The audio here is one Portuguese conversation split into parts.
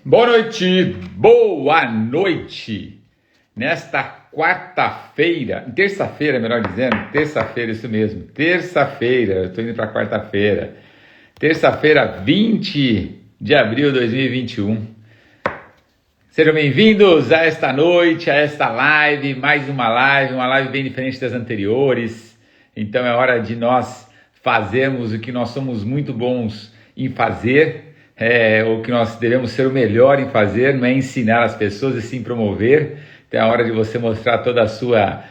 Boa noite, boa noite. Nesta quarta-feira, terça-feira, melhor dizendo, terça-feira, isso mesmo, terça-feira, eu estou indo para quarta-feira, terça-feira, 20 de abril de 2021. Sejam bem-vindos a esta noite, a esta live, mais uma live bem diferente das anteriores. Então é hora de nós fazermos o que nós somos muito bons em fazer, o que nós devemos ser o melhor em fazer, não é ensinar as pessoas e sim promover. Então é a hora de você mostrar toda a sua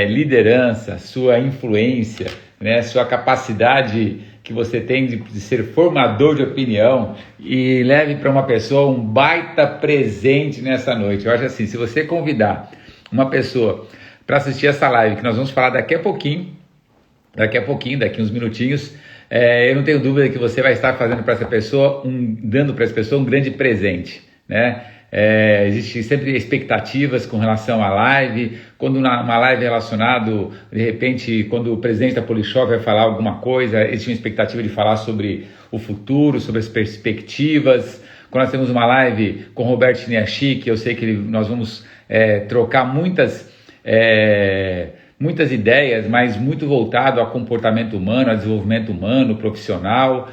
liderança, sua influência, né, sua capacidade que você tem de ser formador de opinião e leve para uma pessoa um baita presente nessa noite. Eu acho assim, se você convidar uma pessoa para assistir essa live, que nós vamos falar daqui a pouquinho, daqui uns minutinhos, eu não tenho dúvida que você vai estar fazendo para essa pessoa, dando para essa pessoa um grande presente, né? Existem sempre expectativas com relação à live. Quando uma live é relacionado, de repente, quando o presidente da Polishop vai falar alguma coisa, existe uma expectativa de falar sobre o futuro, sobre as perspectivas. Quando nós temos uma live com Roberto Chiniachik, eu sei que nós vamos trocar muitas ideias, mas muito voltado ao comportamento humano, ao desenvolvimento humano, profissional.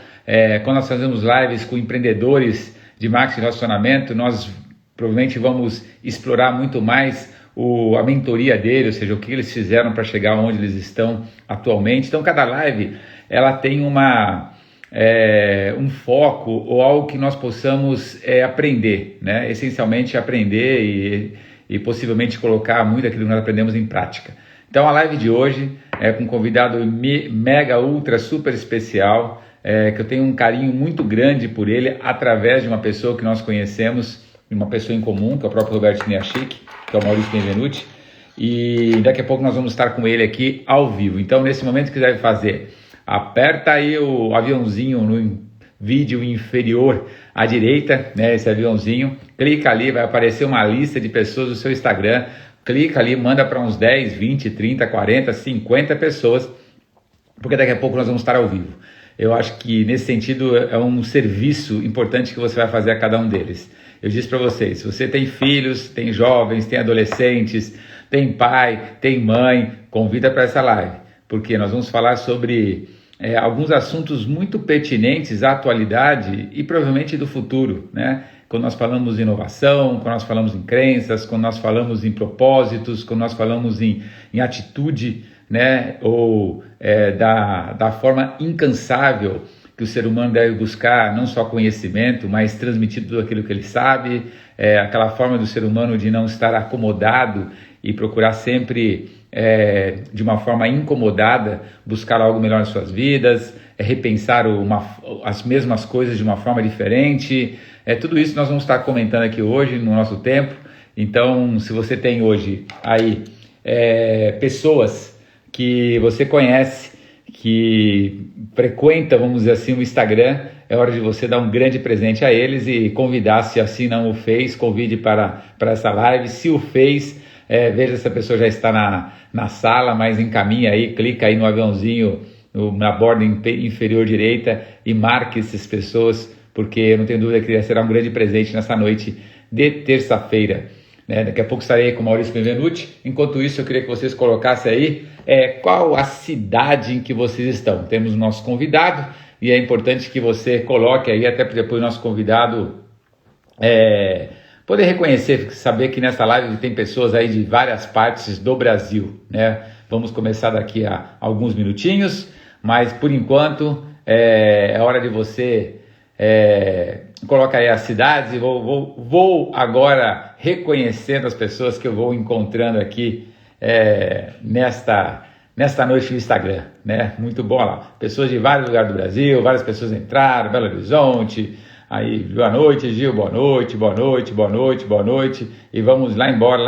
Quando nós fazemos lives com empreendedores de marketing e relacionamento, nós provavelmente vamos explorar muito mais a mentoria deles, ou seja, o que eles fizeram para chegar onde eles estão atualmente. Então, cada live ela tem um foco ou algo que nós possamos aprender, né? Essencialmente aprender e possivelmente colocar muito daquilo que nós aprendemos em prática. Então, a live de hoje é com um convidado mega, ultra, super especial, que eu tenho um carinho muito grande por ele, através de uma pessoa que nós conhecemos, uma pessoa em comum, que é o próprio Roberto Chiniachik, que é o Maurício Benvenuti, e daqui a pouco nós vamos estar com ele aqui ao vivo. Então, nesse momento, o que você deve fazer? Aperta aí o aviãozinho no vídeo inferior à direita, né, esse aviãozinho, clica ali, vai aparecer uma lista de pessoas do seu Instagram, clica ali, manda para uns 10, 20, 30, 40, 50 pessoas, porque daqui a pouco nós vamos estar ao vivo. Eu acho que, nesse sentido, é um serviço importante que você vai fazer a cada um deles. Eu disse para vocês, se você tem filhos, tem jovens, tem adolescentes, tem pai, tem mãe, convida para essa live, porque nós vamos falar sobre alguns assuntos muito pertinentes à atualidade e provavelmente do futuro, né? Quando nós falamos em inovação, quando nós falamos em crenças, quando nós falamos em propósitos, quando nós falamos em atitude, né? Ou da forma incansável que o ser humano deve buscar, não só conhecimento, mas transmitir tudo aquilo que ele sabe, aquela forma do ser humano de não estar acomodado e procurar sempre, de uma forma incomodada, buscar algo melhor nas suas vidas, repensar as mesmas coisas de uma forma diferente. Tudo isso nós vamos estar comentando aqui hoje no nosso tempo. Então, se você tem hoje aí pessoas que você conhece, que frequenta, vamos dizer assim, o Instagram, é hora de você dar um grande presente a eles e convidar, se assim não o fez, convide para essa live. Se o fez, veja se a pessoa já está na sala, mas encaminha aí, clica aí no aviãozinho na borda inferior direita e marque essas pessoas, porque eu não tenho dúvida que será um grande presente nessa noite de terça-feira. Daqui a pouco estarei com o Maurício Benvenuti. Enquanto isso, eu queria que vocês colocassem aí qual a cidade em que vocês estão. Temos o nosso convidado e é importante que você coloque aí, até para depois o nosso convidado poder reconhecer, saber que nessa live tem pessoas aí de várias partes do Brasil, né? Vamos começar daqui a alguns minutinhos, mas por enquanto é hora de você coloca aí as cidades e vou agora reconhecendo as pessoas que eu vou encontrando aqui nesta noite no Instagram, né? Muito bom lá. Pessoas de vários lugares do Brasil, várias pessoas entraram, Belo Horizonte, aí, boa noite, Gil, boa noite, boa noite, boa noite, boa noite, e vamos lá embora,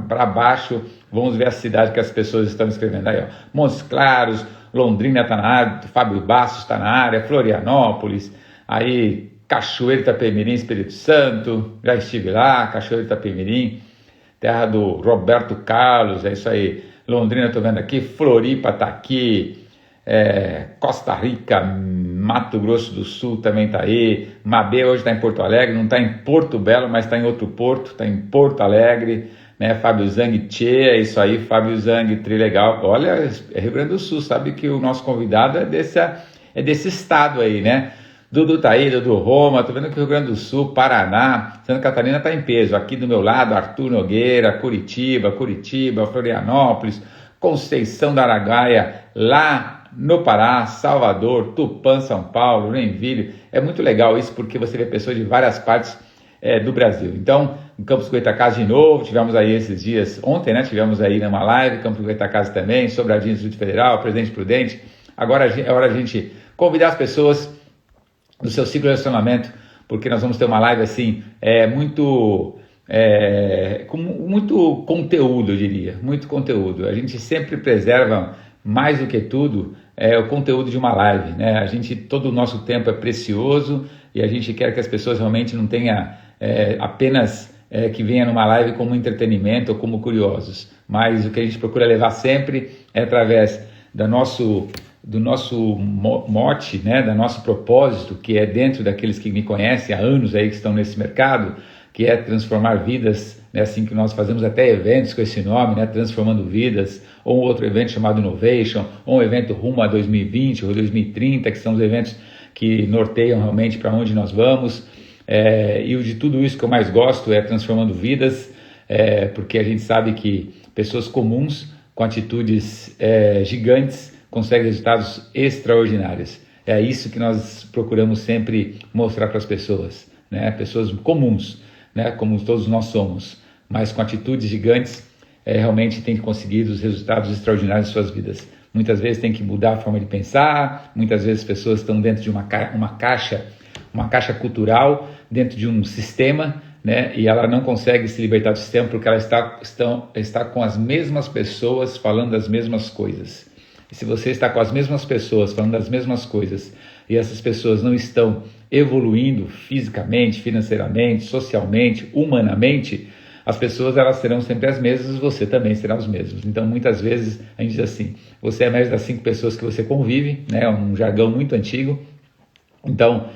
para baixo, vamos ver a cidade que as pessoas estão escrevendo aí, ó. Montes Claros, Londrina está na área, Fábio Bastos está na área, Florianópolis, aí Cachoeiro Itapemirim, Espírito Santo, já estive lá, Cachoeiro Itapemirim, terra do Roberto Carlos, é isso aí, Londrina estou vendo aqui, Floripa está aqui, Costa Rica, Mato Grosso do Sul também está aí, Mabê hoje está em Porto Alegre, não está em Porto Belo, mas está em outro porto, está em Porto Alegre, né? Fábio Zang, tchê, é isso aí, Fábio Zang, trilegal. Olha, é Rio Grande do Sul, sabe que o nosso convidado é desse estado aí, né? Dudu tá aí, Dudu Roma, tô vendo que o Rio Grande do Sul, Paraná, Santa Catarina tá em peso. Aqui do meu lado, Arthur Nogueira, Curitiba, Florianópolis, Conceição da Araguaia, lá no Pará, Salvador, Tupã, São Paulo, Joinville. É muito legal isso porque você vê pessoas de várias partes do Brasil. Então, em Campos Goytacazes de novo, tivemos aí esses dias, ontem, né, tivemos aí numa live, Campos Goytacazes também, Sobradinho, Distrito Federal, Presidente Prudente. Agora é hora de a gente convidar as pessoas do seu ciclo de relacionamento, porque nós vamos ter uma live assim, com muito conteúdo, eu diria, muito conteúdo. A gente sempre preserva, mais do que tudo, o conteúdo de uma live, né? Todo o nosso tempo é precioso e a gente quer que as pessoas realmente não tenham apenas que venham numa live como entretenimento ou como curiosos, mas o que a gente procura levar sempre é através do nosso mote, né, do nosso propósito, que é dentro daqueles que me conhecem há anos aí que estão nesse mercado, que é transformar vidas, né, assim que nós fazemos até eventos com esse nome, né, Transformando Vidas, ou um outro evento chamado Innovation, ou um evento rumo a 2020 ou 2030, que são os eventos que norteiam realmente para onde nós vamos, e o de tudo isso que eu mais gosto é Transformando Vidas, porque a gente sabe que pessoas comuns, com atitudes gigantes, consegue resultados extraordinários. É isso que nós procuramos sempre mostrar para as pessoas, né? Pessoas comuns, né? Como todos nós somos, mas com atitudes gigantes, realmente tem conseguido os resultados extraordinários em suas vidas. Muitas vezes tem que mudar a forma de pensar, muitas vezes as pessoas estão dentro de uma caixa cultural, dentro de um sistema, né? E ela não consegue se libertar do sistema porque ela está com as mesmas pessoas falando as mesmas coisas. E se você está com as mesmas pessoas, falando das mesmas coisas, e essas pessoas não estão evoluindo fisicamente, financeiramente, socialmente, humanamente, as pessoas elas serão sempre as mesmas, você também será os mesmos. Então, muitas vezes, a gente diz assim, você é a média das 5 pessoas que você convive, né? Um jargão muito antigo. Então,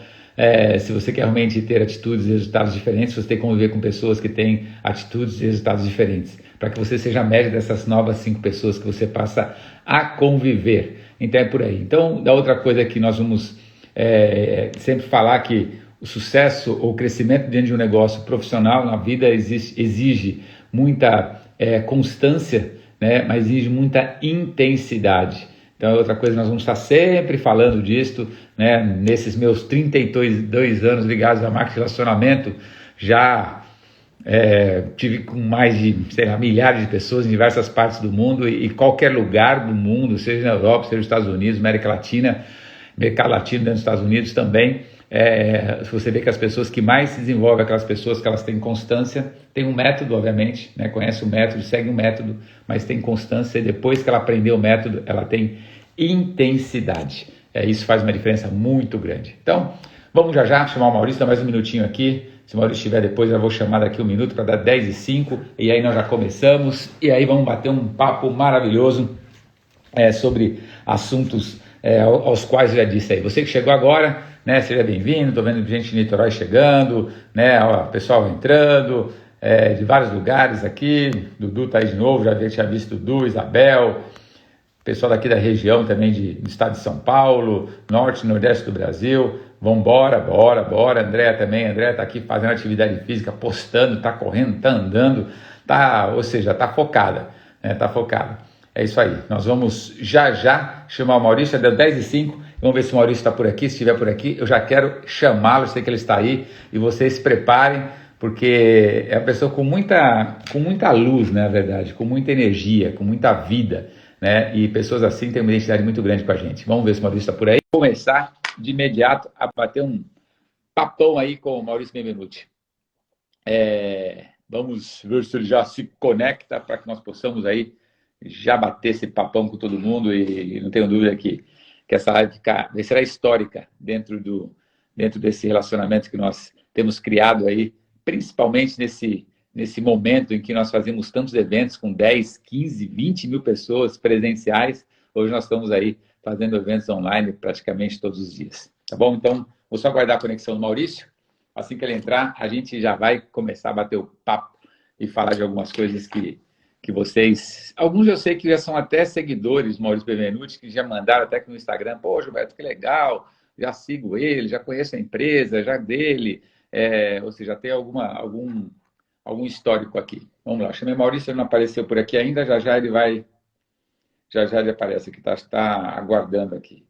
se você quer realmente ter atitudes e resultados diferentes, você tem que conviver com pessoas que têm atitudes e resultados diferentes, para que você seja a média dessas novas 5 pessoas que você passa a conviver. Então é por aí. Então, da outra coisa que nós vamos sempre falar, que o sucesso ou o crescimento dentro de um negócio profissional na vida exige muita constância, né? Mas exige muita intensidade. Então é outra coisa, nós vamos estar sempre falando disso, né? Nesses meus 32 anos ligados a marketing e relacionamento, já tive com mais de, milhares de pessoas em diversas partes do mundo e qualquer lugar do mundo, seja na Europa, seja nos Estados Unidos, América Latina, mercado latino dentro dos Estados Unidos também. Você vê que as pessoas que mais se desenvolvem, aquelas pessoas que elas têm constância, tem um método, obviamente, né? Conhece o método, segue o método, mas tem constância e depois que ela aprendeu o método, ela tem intensidade. Isso faz uma diferença muito grande. Então, vamos já chamar o Maurício, dá mais um minutinho aqui. Se o Maurício estiver depois, eu vou chamar daqui um minuto para dar 10h05, e aí nós já começamos, e aí vamos bater um papo maravilhoso sobre assuntos aos quais eu já disse aí. Você que chegou agora, né, seja bem-vindo, estou vendo gente de Niterói chegando, né, o pessoal entrando, de vários lugares aqui, Dudu está aí de novo, já tinha visto Dudu, Isabel, pessoal daqui da região também do estado de São Paulo, norte e nordeste do Brasil. Vamos bora. André também, está aqui fazendo atividade física, postando, está correndo, está andando, ou seja, está focada, né? Está focada. É isso aí, nós vamos já chamar o Maurício, deu 10h05, vamos ver se o Maurício está por aqui. Se estiver por aqui, eu já quero chamá-lo, sei que ele está aí, e vocês se preparem, porque é uma pessoa com muita luz, né, na verdade, com muita energia, com muita vida, né? E pessoas assim têm uma identidade muito grande com a gente. Vamos ver se o Maurício está por aí. Vou começar de imediato a bater um papão aí com o Maurício Benvenuti. Vamos ver se ele já se conecta para que nós possamos aí já bater esse papão com todo mundo, e não tenho dúvida que essa live será histórica dentro desse relacionamento que nós temos criado aí, principalmente nesse momento em que nós fazemos tantos eventos com 10, 15, 20 mil pessoas presenciais. Hoje nós estamos aí fazendo eventos online praticamente todos os dias. tá bom? Então, vou só aguardar a conexão do Maurício. Assim que ele entrar, a gente já vai começar a bater o papo e falar de algumas coisas que vocês... Alguns eu sei que já são até seguidores do Maurício Benvenuti, que já mandaram até aqui no Instagram, pô, Gilberto, que legal, já sigo ele, já conheço a empresa, já dele, ou seja, tem algum histórico aqui. Vamos lá, chamei Maurício, ele não apareceu por aqui ainda, já ele vai... Já ele aparece aqui, está aguardando aqui.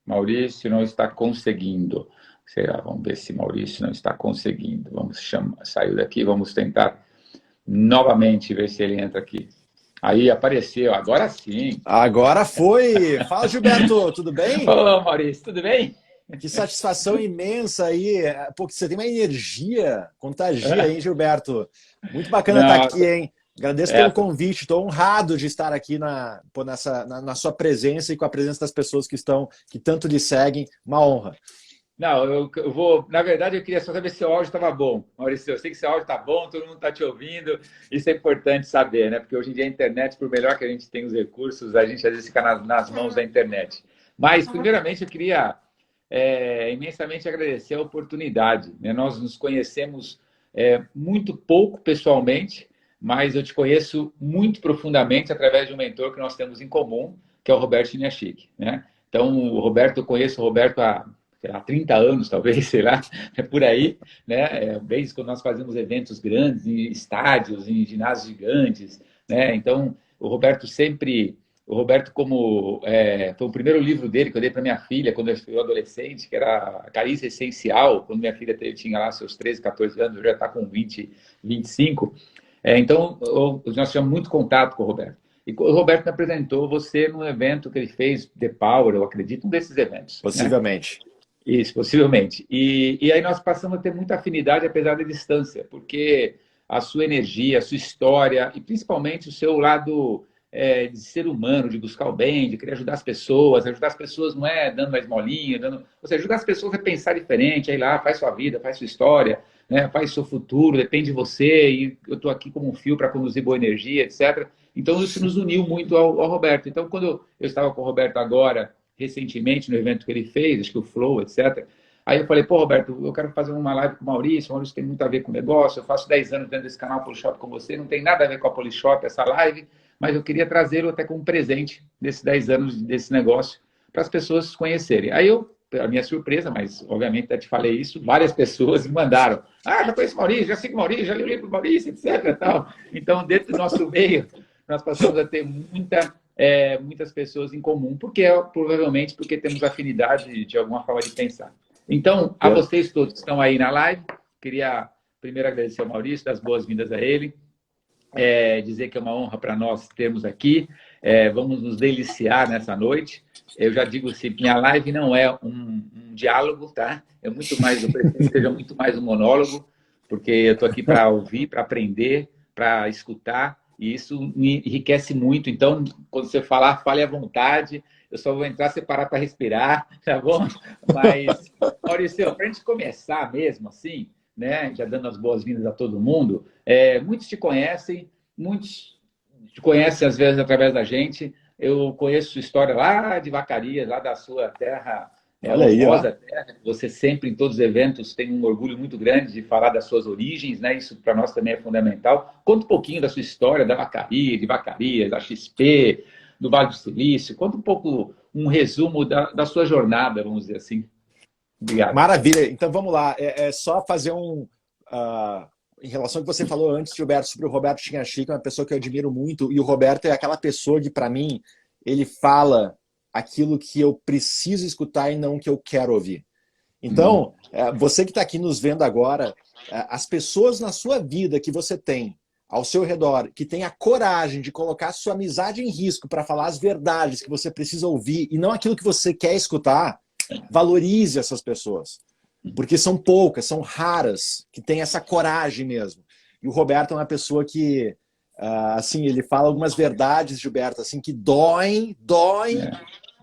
Maurício não está conseguindo. Será? Vamos ver se Maurício não está conseguindo. Vamos sair daqui, vamos tentar novamente ver se ele entra aqui. Aí apareceu, agora sim. Agora foi! Fala, Gilberto, tudo bem? Ô, Maurício, tudo bem? Que satisfação imensa aí. Pô, você tem uma energia, contagia aí, Gilberto. Muito bacana estar aqui, hein? Agradeço pelo convite, estou honrado de estar aqui na sua presença e com a presença das pessoas que tanto lhe seguem. Uma honra. Não, eu vou... Na verdade, eu queria só saber se o áudio estava bom. Maurício, eu sei que seu áudio está bom, todo mundo está te ouvindo. Isso é importante saber, né? Porque hoje em dia a internet, por melhor que a gente tenha os recursos, a gente às vezes fica nas mãos da internet. Mas, primeiramente, eu queria imensamente agradecer a oportunidade, né? Nós nos conhecemos muito pouco pessoalmente, mas eu te conheço muito profundamente através de um mentor que nós temos em comum, que é o Roberto Chiniachik, né? Então, eu conheço o Roberto há 30 anos, talvez, sei lá, é por aí, né? Desde quando nós fazíamos eventos grandes, em estádios, em ginásios gigantes, né? Então, o Roberto, como foi o primeiro livro dele que eu dei para minha filha quando eu fui adolescente, que era a Carícia Essencial, quando minha filha tinha lá seus 13, 14 anos, eu já está com 20, 25. Então, nós tivemos muito contato com o Roberto. E o Roberto me apresentou você num evento que ele fez, The Power, eu acredito, um desses eventos. Possivelmente. Né? Isso, possivelmente. E aí nós passamos a ter muita afinidade, apesar da distância, porque a sua energia, a sua história, e principalmente o seu lado de ser humano, de buscar o bem, de querer ajudar as pessoas não é dando uma esmolinha, você ajuda as pessoas a pensar diferente, aí lá, faz sua vida, faz sua história, né, faz seu futuro, depende de você, e eu estou aqui como um fio para conduzir boa energia, etc. Então isso nos uniu muito ao Roberto. Então quando eu estava com o Roberto agora, recentemente, no evento que ele fez, acho que o Flow, etc. Aí eu falei, pô, Roberto, eu quero fazer uma live com o Maurício tem muito a ver com o negócio, eu faço 10 anos dentro desse canal Polishop com você, não tem nada a ver com a Polishop, essa live, mas eu queria trazê-lo até como presente desses 10 anos desse negócio, para as pessoas conhecerem. Aí a minha surpresa, mas obviamente já te falei isso, várias pessoas me mandaram, já conheço o Maurício, já sigo o Maurício, já li o livro do Maurício, etc. Tal. Então, dentro do nosso meio, nós passamos a ter muitas pessoas em comum, provavelmente porque temos afinidade de alguma forma de pensar. Então, a vocês todos que estão aí na live, queria primeiro agradecer ao Maurício, dar as boas-vindas a ele, dizer que é uma honra para nós termos aqui, vamos nos deliciar nessa noite. Eu já digo assim, minha live não é um diálogo, tá? Eu prefiro que seja muito mais um monólogo, porque eu estou aqui para ouvir, para aprender, para escutar, e isso me enriquece muito. Então, quando você falar, fale à vontade. Eu só vou entrar, separar para respirar, tá bom? Mas, Maurício, para a gente começar mesmo, assim, né? Já dando as boas-vindas a todo mundo, muitos te conhecem às vezes através da gente. Eu conheço sua história lá de Vacaria, lá da sua terra, honrosa terra. Você sempre, em todos os eventos, tem um orgulho muito grande de falar das suas origens, né? Isso para nós também é fundamental. Conta um pouquinho da sua história, da Vacaria, de Vacarias, da XP, do Vale do Silício. Conta um pouco, um resumo da sua jornada, vamos dizer assim. Obrigado. Maravilha. Então, vamos lá. É só fazer em relação ao que você falou antes, Gilberto, sobre o Roberto Chiniachik, é uma pessoa que eu admiro muito, e o Roberto é aquela pessoa que, para mim, ele fala aquilo que eu preciso escutar e não o que eu quero ouvir. Então, você que está aqui nos vendo agora, as pessoas na sua vida que você tem ao seu redor, que tem a coragem de colocar a sua amizade em risco para falar as verdades que você precisa ouvir e não aquilo que você quer escutar, valorize essas pessoas. Porque são poucas, são raras, que têm essa coragem mesmo. E o Roberto é uma pessoa que, assim, ele fala algumas verdades, Gilberto, assim, que doem,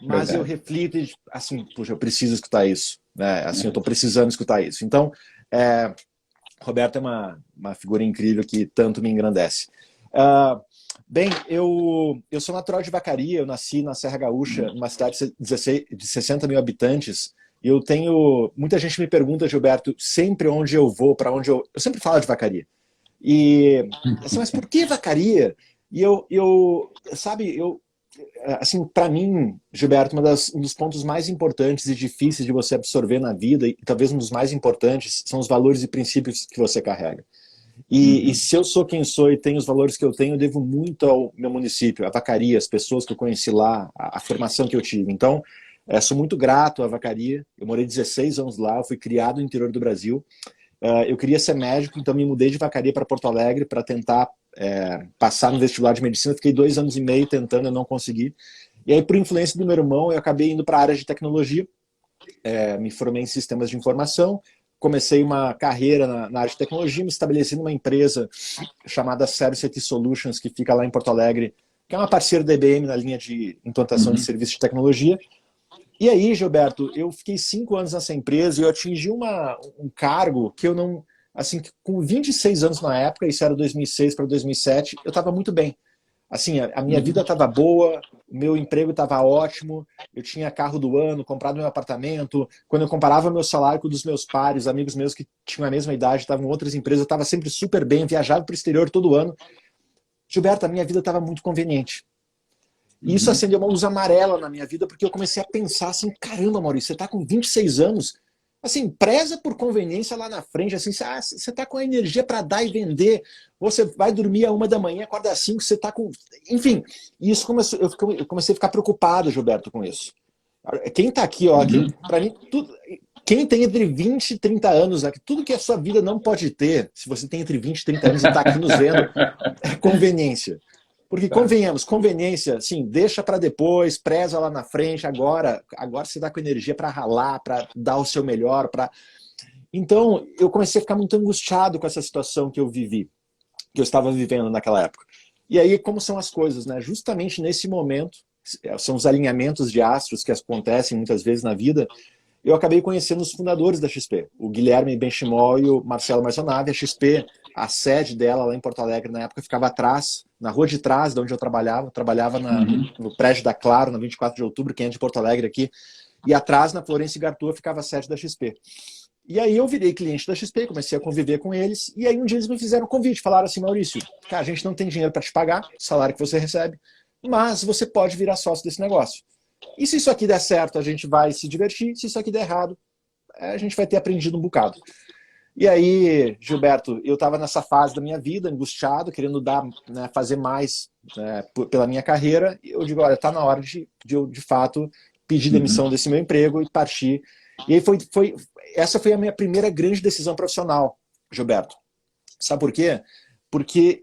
mas eu reflito e, assim, puxa, eu preciso escutar isso. Né? Assim, eu estou precisando escutar isso. Então, Roberto é uma figura incrível que tanto me engrandece. Bem, eu sou natural de Vacaria, eu nasci na Serra Gaúcha, numa cidade de 60 mil habitantes, Eu tenho... Muita gente me pergunta, Gilberto, sempre onde eu vou, para onde eu... Eu sempre falo de vacaria. E, assim, mas por que vacaria? E sabe, assim, para mim, Gilberto, um dos pontos mais importantes e difíceis de você absorver na vida, e talvez um dos mais importantes, são os valores e princípios que você carrega. E se eu sou quem sou e tenho os valores que eu tenho, eu devo muito ao meu município, à Vacaria, as pessoas que eu conheci lá, a formação que eu tive. Então, sou muito grato à Vacaria. Eu morei 16 anos lá, eu fui criado no interior do Brasil. Eu queria ser médico, então me mudei de Vacaria para Porto Alegre para tentar passar no vestibular de medicina. Fiquei 2 anos e meio tentando, eu não consegui. E aí, por influência do meu irmão, eu acabei indo para a área de tecnologia. Me formei em sistemas de informação, comecei uma carreira na área de tecnologia, me estabeleci numa empresa chamada Service IT Solutions, que fica lá em Porto Alegre, que é uma parceira da IBM na linha de implantação de serviços de tecnologia. E aí, Gilberto, eu fiquei 5 anos nessa empresa e eu atingi um cargo que eu não... Assim, com 26 anos na época, isso era 2006 para 2007, eu estava muito bem. Assim, a minha vida estava boa, o meu emprego estava ótimo, eu tinha carro do ano, comprado meu apartamento. Quando eu comparava meu salário com o dos meus pares, amigos meus que tinham a mesma idade, estavam em outras empresas, eu estava sempre super bem, viajava para o exterior todo ano. Gilberto, a minha vida estava muito conveniente. E isso acendeu uma luz amarela na minha vida, porque eu comecei a pensar assim, caramba, Maurício, você está com 26 anos, assim, preza por conveniência lá na frente, assim, você está com a energia para dar e vender, você vai dormir a 1 da manhã, acorda às 5, você está com... Enfim, e isso eu comecei a ficar preocupado, Gilberto, com isso. Quem está aqui, ó, para mim, quem tem entre 20 e 30 anos, tudo que a sua vida não pode ter, se você tem entre 20 e 30 anos e está aqui nos vendo, é conveniência. Porque convenhamos, conveniência, sim, deixa para depois, preza lá na frente, agora você está com energia para ralar, para dar o seu melhor. Então, eu comecei a ficar muito angustiado com essa situação que eu vivi, que eu estava vivendo naquela época. E aí, como são as coisas, né? Justamente nesse momento, são os alinhamentos de astros que acontecem muitas vezes na vida, eu acabei conhecendo os fundadores da XP, o Guilherme Benchimol e o Marcelo Marzonave. A XP, a sede dela lá em Porto Alegre, na época, ficava atrás, na rua de trás de onde eu trabalhava no prédio da Claro, na 24 de outubro, quem é de Porto Alegre aqui, e atrás, na Florêncio Gartua, ficava a sede da XP. E aí eu virei cliente da XP, comecei a conviver com eles, e aí um dia eles me fizeram um convite, falaram assim, Maurício, cara, a gente não tem dinheiro para te pagar, o salário que você recebe, mas você pode virar sócio desse negócio. E se isso aqui der certo, a gente vai se divertir. Se isso aqui der errado, a gente vai ter aprendido um bocado. E aí, Gilberto, eu estava nessa fase da minha vida, angustiado, querendo fazer mais pela minha carreira. E eu digo, olha, está na hora de eu, de fato, pedir demissão desse meu emprego e partir. E aí essa foi a minha primeira grande decisão profissional, Gilberto. Sabe por quê? Porque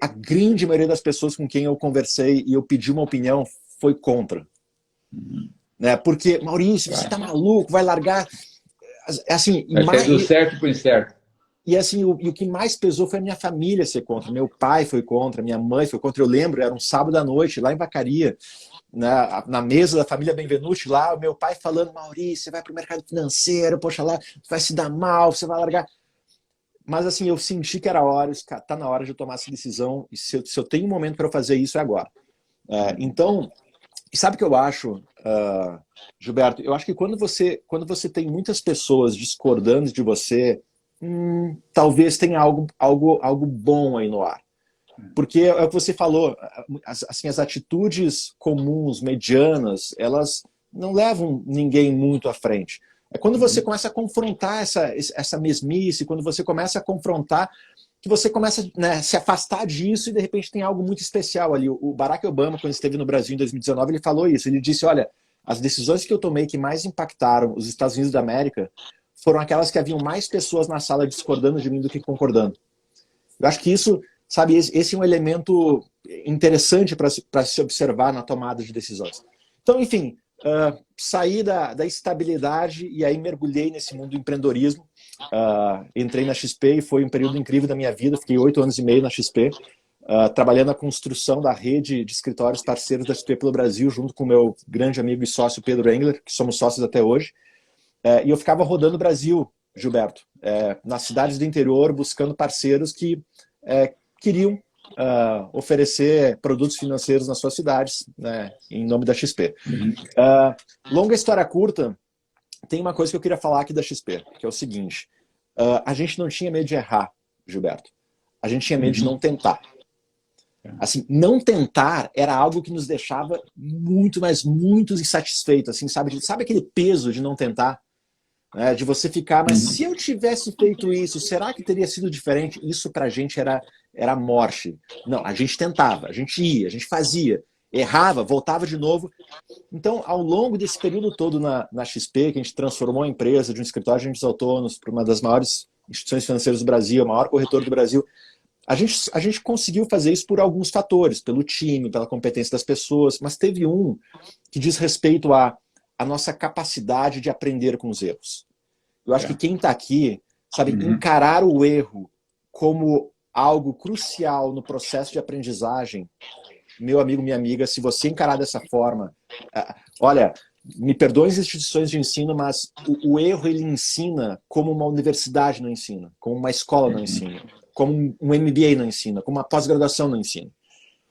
a grande maioria das pessoas com quem eu conversei e eu pedi uma opinião foi contra. Né? Porque, Maurício, você tá maluco, vai largar. Assim, vai ser do certo por incerto. E assim, o que mais pesou foi a minha família ser contra. Meu pai foi contra, minha mãe foi contra. Eu lembro, era um sábado à noite, lá em Vacaria, na mesa da família Benvenuti, lá, o meu pai falando, Maurício, você vai para o mercado financeiro, poxa lá, vai se dar mal, você vai largar. Mas assim, eu senti que era hora, tá na hora de eu tomar essa decisão, e se eu tenho um momento para eu fazer isso, é agora. Então, sabe o que eu acho, Gilberto? Eu acho que quando você tem muitas pessoas discordando de você, talvez tenha algo bom aí no ar. Porque é o que você falou, assim, as atitudes comuns, medianas, elas não levam ninguém muito à frente. É quando você começa a confrontar essa mesmice, quando você começa a confrontar, que você começa a se afastar disso e de repente tem algo muito especial ali. O Barack Obama, quando esteve no Brasil em 2019, ele falou isso. Ele disse, olha, as decisões que eu tomei que mais impactaram os Estados Unidos da América foram aquelas que haviam mais pessoas na sala discordando de mim do que concordando. Eu acho que isso, sabe, esse é um elemento interessante para se observar na tomada de decisões. Então, enfim, saí da estabilidade e aí mergulhei nesse mundo do empreendedorismo. Entrei na XP e foi um período incrível da minha vida. Fiquei 8 anos e meio na XP, trabalhando na construção da rede de escritórios parceiros da XP pelo Brasil, junto com o meu grande amigo e sócio Pedro Engler, que somos sócios até hoje. E eu ficava rodando o Brasil, Gilberto, nas cidades do interior, buscando parceiros que queriam oferecer produtos financeiros nas suas cidades, né, em nome da XP. Longa história curta, tem uma coisa que eu queria falar aqui da XP, que é o seguinte, a gente não tinha medo de errar, Gilberto. A gente tinha medo de não tentar. Assim, não tentar era algo que nos deixava muito, mas muito insatisfeitos, assim, sabe aquele peso de não tentar? Né? De você ficar, mas se eu tivesse feito isso, será que teria sido diferente? Isso pra gente era morte. Não, a gente tentava, a gente ia, a gente fazia, errava, voltava de novo. Então, ao longo desse período todo na XP, que a gente transformou a empresa de um escritório de agentes autônomos para uma das maiores instituições financeiras do Brasil, a maior corretora do Brasil, a gente conseguiu fazer isso por alguns fatores, pelo time, pela competência das pessoas, mas teve um que diz respeito à nossa capacidade de aprender com os erros. Eu acho que quem está aqui, sabe, encarar o erro como algo crucial no processo de aprendizagem, meu amigo, minha amiga, se você encarar dessa forma, olha, me perdoem as instituições de ensino, mas o erro ele ensina como uma universidade não ensina, como uma escola não ensina, como um MBA não ensina, como uma pós-graduação não ensina.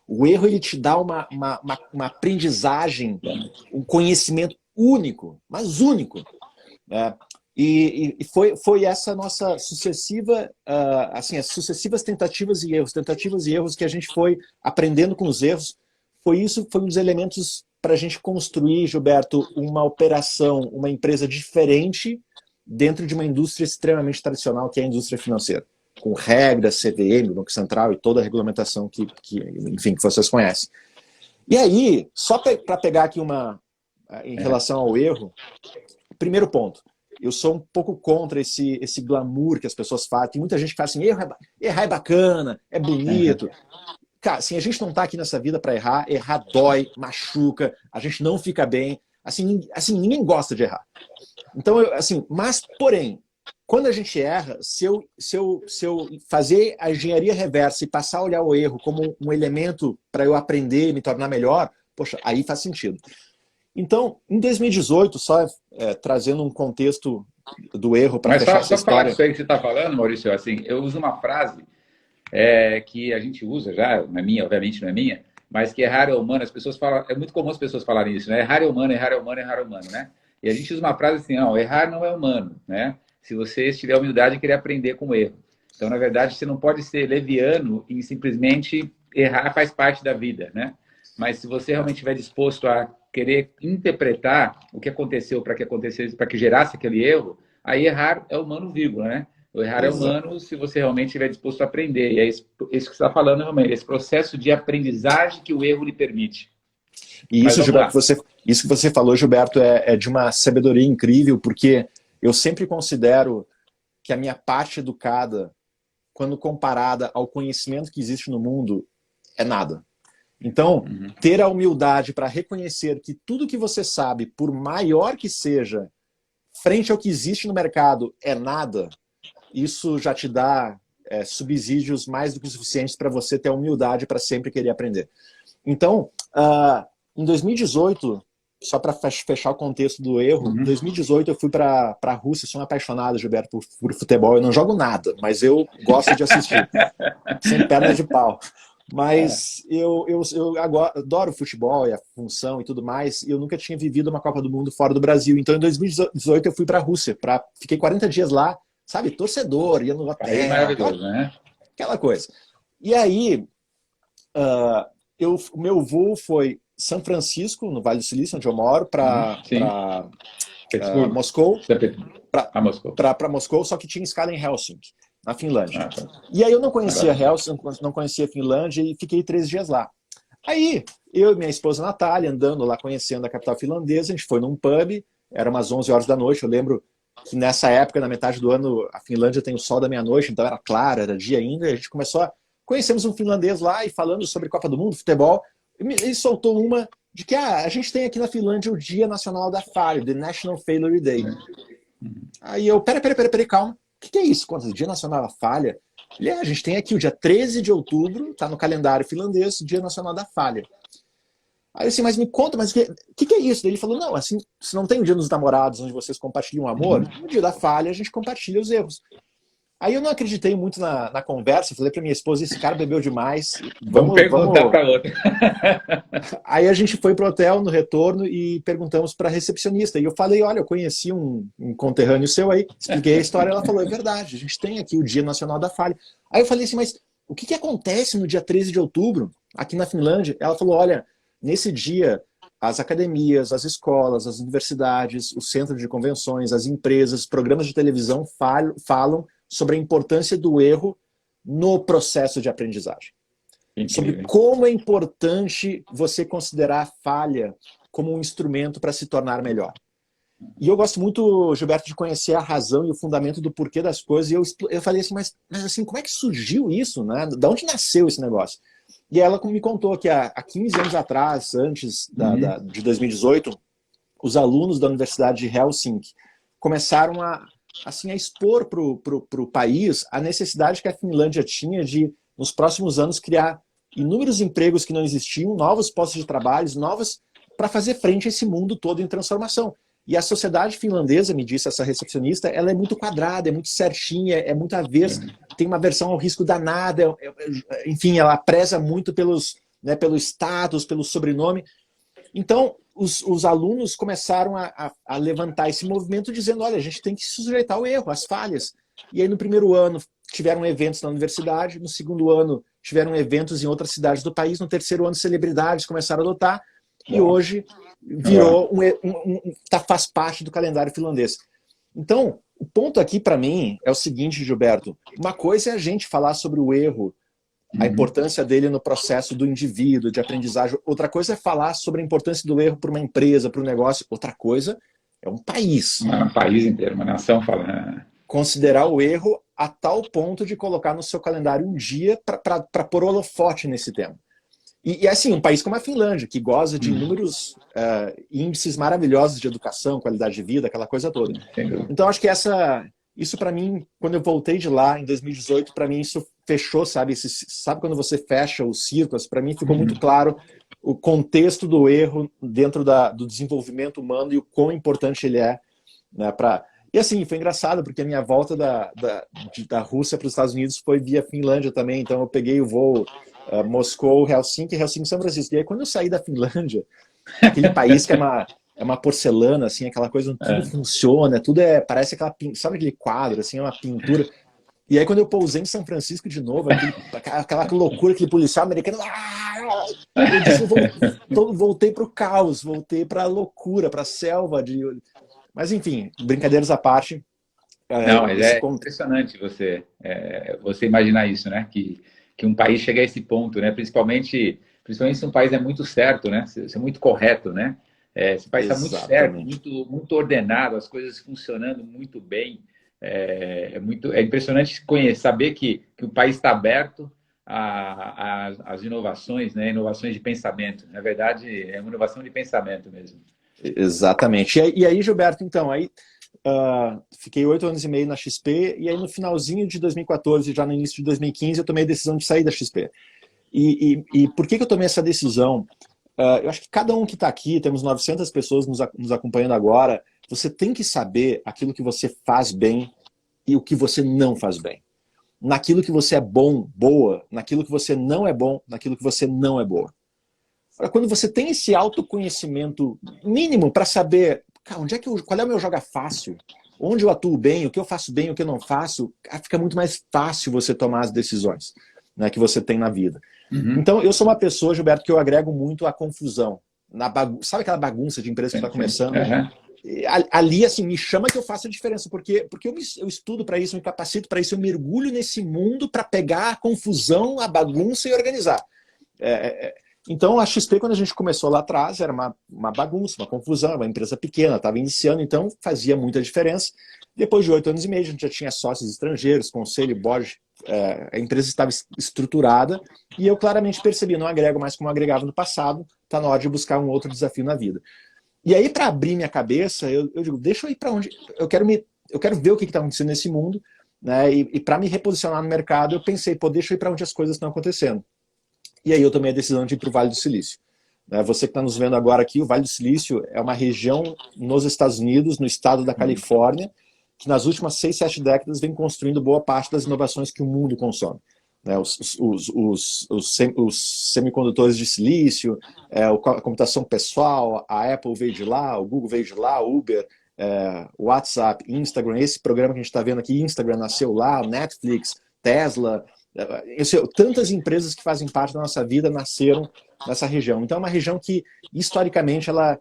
O erro ele te dá uma aprendizagem, um conhecimento único, mas único. E foi essa nossa sucessiva, assim, as sucessivas tentativas e erros que a gente foi aprendendo com os erros. Foi um dos elementos para a gente construir, Gilberto, uma operação, uma empresa diferente dentro de uma indústria extremamente tradicional, que é a indústria financeira, com regras, CVM, Banco Central e toda a regulamentação enfim, que vocês conhecem. E aí, só para pegar aqui em relação ao erro, primeiro ponto, eu sou um pouco contra esse glamour que as pessoas fazem. Tem muita gente que fala assim, errar é bacana, é bonito. Cara, assim, a gente não está aqui nessa vida para errar dói, machuca, a gente não fica bem. Assim, ninguém gosta de errar. Então, mas, porém, quando a gente erra, se eu fazer a engenharia reversa e passar a olhar o erro como um elemento para eu aprender e me tornar melhor, poxa, aí faz sentido. Então, em 2018, só trazendo um contexto do erro para fechar essa história... Mas só falar disso aí que você está falando, Maurício, assim, eu uso uma frase que a gente usa já, não é minha, obviamente não é minha, mas que errar é humano, as pessoas falam, é muito comum as pessoas falarem isso, né? Errar é humano, errar é humano, errar é humano, né? E a gente usa uma frase assim, não, errar não é humano, né? Se você tiver humildade e querer aprender com o erro. Então, na verdade, você não pode ser leviano e simplesmente errar faz parte da vida, né? Mas se você realmente estiver disposto a querer interpretar o que aconteceu para que acontecesse, para que gerasse aquele erro, aí errar é humano, vírgula, né? O errar é humano se você realmente estiver disposto a aprender. E é isso que você está falando, realmente, esse processo de aprendizagem que o erro lhe permite. E isso, Gilberto, isso que você falou, Gilberto, é de uma sabedoria incrível, porque eu sempre considero que a minha parte educada, quando comparada ao conhecimento que existe no mundo, é nada. Então, ter a humildade para reconhecer que tudo que você sabe, por maior que seja, frente ao que existe no mercado, é nada, isso já te dá subsídios mais do que suficientes para você ter a humildade para sempre querer aprender. Então, em 2018, só para fechar o contexto do erro, em 2018 eu fui para a Rússia, sou um apaixonado, Gilberto, por futebol. Eu não jogo nada, mas eu gosto de assistir. Sem perna de pau. Mas eu agora adoro futebol e a função e tudo mais, e eu nunca tinha vivido uma Copa do Mundo fora do Brasil. Então, em 2018, eu fui para a Rússia. Fiquei 40 dias lá, sabe, torcedor, ia no hotel. Maravilhoso, né? Aquela coisa. E aí, o meu voo foi São Francisco, no Vale do Silício, onde eu moro, para Moscou. Para Moscou, só que tinha escala em Helsinki, na Finlândia. E aí eu não conhecia Helsinki, não conhecia a Finlândia e fiquei 3 dias lá. Aí, eu e minha esposa Natália, andando lá, conhecendo a capital finlandesa, a gente foi num pub, era umas 11 horas da noite, eu lembro que nessa época, na metade do ano, a Finlândia tem o sol da meia-noite, então era claro, era dia ainda, e a gente conhecemos um finlandês lá e falando sobre Copa do Mundo, futebol, ele soltou uma de que a gente tem aqui na Finlândia o Dia Nacional da Falha, The National Failure Day. Aí eu, peraí, calma. O que é isso? Dia Nacional da Falha? A gente tem aqui o dia 13 de outubro, tá no calendário finlandês, Dia Nacional da Falha. Aí assim, mas me conta, mas o que é isso? Daí ele falou, não, assim, se não tem o Dia dos Namorados, onde vocês compartilham o amor, no Dia da Falha a gente compartilha os erros. Aí eu não acreditei muito na conversa, falei para minha esposa, esse cara bebeu demais, Vamos perguntar para outra. Aí a gente foi pro hotel no retorno e perguntamos para a recepcionista. E eu falei, olha, eu conheci um conterrâneo seu aí, expliquei a história, ela falou, é verdade, a gente tem aqui o Dia Nacional da Falha. Aí eu falei assim, mas o que acontece no dia 13 de outubro, aqui na Finlândia? Ela falou, olha, nesse dia, as academias, as escolas, as universidades, os centros de convenções, as empresas, programas de televisão falam sobre a importância do erro no processo de aprendizagem. Sobre como é importante você considerar a falha como um instrumento para se tornar melhor. E eu gosto muito, Gilberto, de conhecer a razão e o fundamento do porquê das coisas. E eu falei assim, mas assim, como é que surgiu isso? Né? Da onde nasceu esse negócio? E ela me contou que há 15 anos atrás, antes de 2018, os alunos da Universidade de Helsinki começaram a expor para o país a necessidade que a Finlândia tinha de, nos próximos anos, criar inúmeros empregos que não existiam, novos postos de trabalho, novos, para fazer frente a esse mundo todo em transformação. E a sociedade finlandesa, me disse essa recepcionista, ela é muito quadrada, é muito certinha, é muito avessa, tem uma aversão ao risco danada, enfim, ela preza muito pelo status, pelo sobrenome. Então, os alunos começaram a levantar esse movimento dizendo, olha, a gente tem que se sujeitar ao erro, às falhas. E aí no primeiro ano tiveram eventos na universidade, no segundo ano tiveram eventos em outras cidades do país, no terceiro ano celebridades começaram a adotar, e hoje virou faz parte do calendário finlandês. Então, o ponto aqui para mim é o seguinte, Gilberto, uma coisa é a gente falar sobre o erro, a importância dele no processo do indivíduo, de aprendizagem. Outra coisa é falar sobre a importância do erro para uma empresa, para um negócio. Outra coisa é um país. Um país inteiro, uma nação falando. Considerar o erro a tal ponto de colocar no seu calendário um dia para pôr holofote nesse tema. E assim, um país como a Finlândia, que goza de inúmeros índices maravilhosos de educação, qualidade de vida, aquela coisa toda. Então, acho que isso para mim, quando eu voltei de lá em 2018, para mim isso fechou, sabe? Sabe quando você fecha os círculos? Para mim ficou muito claro o contexto do erro dentro do desenvolvimento humano e o quão importante ele é, né, E assim, foi engraçado, porque a minha volta da Rússia para os Estados Unidos foi via Finlândia também, então eu peguei o voo Moscou, Helsinki, São Francisco. E aí quando eu saí da Finlândia, aquele país que é uma porcelana, assim, aquela coisa onde tudo funciona, parece sabe aquele quadro, assim, é uma pintura. E aí quando eu pousei em São Francisco de novo, aquela loucura, aquele policial americano, eu disse, voltei para o caos, voltei para a loucura, para a selva. Mas enfim, brincadeiras à parte. Não, mas é impressionante você imaginar isso, né? Que um país chegue a esse ponto, né? Principalmente se um país é muito certo, né? Se é muito correto, né? Esse país está muito certo, muito ordenado, as coisas funcionando muito bem. É impressionante saber que o país está aberto às inovações, né? Inovações de pensamento. Na verdade, é uma inovação de pensamento mesmo. Exatamente. E aí, Gilberto, então, fiquei 8 anos e meio na XP, e aí no finalzinho de 2014, já no início de 2015, eu tomei a decisão de sair da XP. E por que eu tomei essa decisão? Eu acho que cada um que está aqui, temos 900 pessoas nos acompanhando agora, você tem que saber aquilo que você faz bem e o que você não faz bem. Naquilo que você é bom, boa, naquilo que você não é bom, naquilo que você não é boa. Quando você tem esse autoconhecimento mínimo para saber qual é o meu joga fácil, onde eu atuo bem, o que eu faço bem, o que eu não faço, fica muito mais fácil você tomar as decisões, né, que você tem na vida. Então, eu sou uma pessoa, Gilberto, que eu agrego muito a confusão. Sabe aquela bagunça de empresa que está começando? Ali, assim, me chama que eu faço a diferença, porque eu estudo para isso, me capacito para isso, eu mergulho nesse mundo para pegar a confusão, a bagunça e organizar. Então, a XP, quando a gente começou lá atrás, era uma bagunça, uma confusão, uma empresa pequena, estava iniciando, então fazia muita diferença. Depois de 8 anos e meio, a gente já tinha sócios estrangeiros, conselho, board, a empresa estava estruturada, e eu claramente percebi, não agrego mais como agregava no passado, está na hora de buscar um outro desafio na vida. E aí, para abrir minha cabeça, eu digo, deixa eu ir para onde... Eu quero ver o que está acontecendo nesse mundo, né? E para me reposicionar no mercado, eu pensei, deixa eu ir para onde as coisas estão acontecendo. E aí eu tomei a decisão de ir para o Vale do Silício. Você que está nos vendo agora aqui, o Vale do Silício é uma região nos Estados Unidos, no estado da Califórnia, que nas últimas 6, 7 décadas vem construindo boa parte das inovações que o mundo consome. Né, os semicondutores de silício, a computação pessoal, a Apple veio de lá, o Google veio de lá, o Uber, o WhatsApp, Instagram, esse programa que a gente está vendo aqui, Instagram nasceu lá, Netflix, Tesla, tantas empresas que fazem parte da nossa vida nasceram nessa região. Então é uma região que, historicamente, ela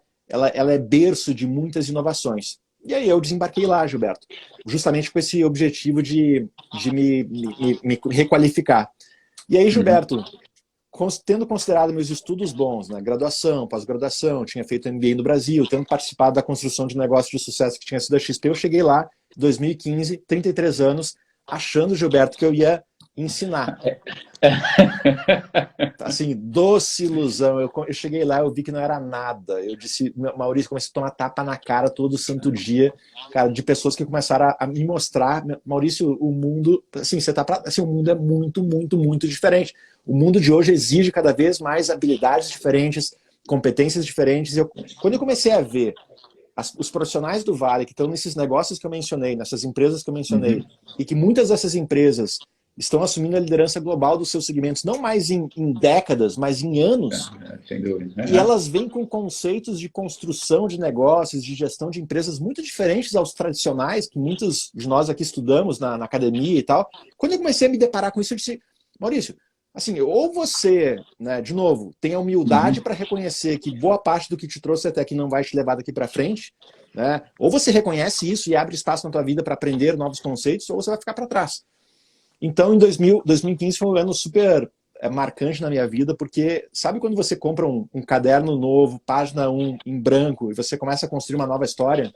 é berço de muitas inovações. E aí eu desembarquei lá, Gilberto, justamente com esse objetivo de me requalificar. E aí, Gilberto, tendo considerado meus estudos bons, né, graduação, pós-graduação, tinha feito MBA no Brasil, tendo participado da construção de negócio de sucesso que tinha sido a XP, eu cheguei lá em 2015, 33 anos, achando, Gilberto, que eu ia ensinar. Assim, doce ilusão. Eu cheguei lá, eu vi que não era nada. Eu disse, Maurício, comecei a tomar tapa na cara todo santo dia, cara, de pessoas que começaram a me mostrar, Maurício, o mundo, assim, o mundo é muito, muito, muito diferente. O mundo de hoje exige cada vez mais habilidades diferentes, competências diferentes. Quando eu comecei a ver os profissionais do Vale que estão nesses negócios que eu mencionei, nessas empresas que eu mencionei, e que muitas dessas empresas estão assumindo a liderança global dos seus segmentos, não mais em décadas, mas em anos. Sem dúvida. E elas vêm com conceitos de construção de negócios, de gestão de empresas muito diferentes aos tradicionais, que muitos de nós aqui estudamos na academia e tal. Quando eu comecei a me deparar com isso, eu disse, Maurício, assim, ou você, né, de novo, tem a humildade para reconhecer que boa parte do que te trouxe até aqui não vai te levar daqui para frente, né? Ou você reconhece isso e abre espaço na tua vida para aprender novos conceitos, ou você vai ficar para trás. Então, em 2015 foi um ano super marcante na minha vida, porque sabe quando você compra um caderno novo, página 1, em branco, e você começa a construir uma nova história?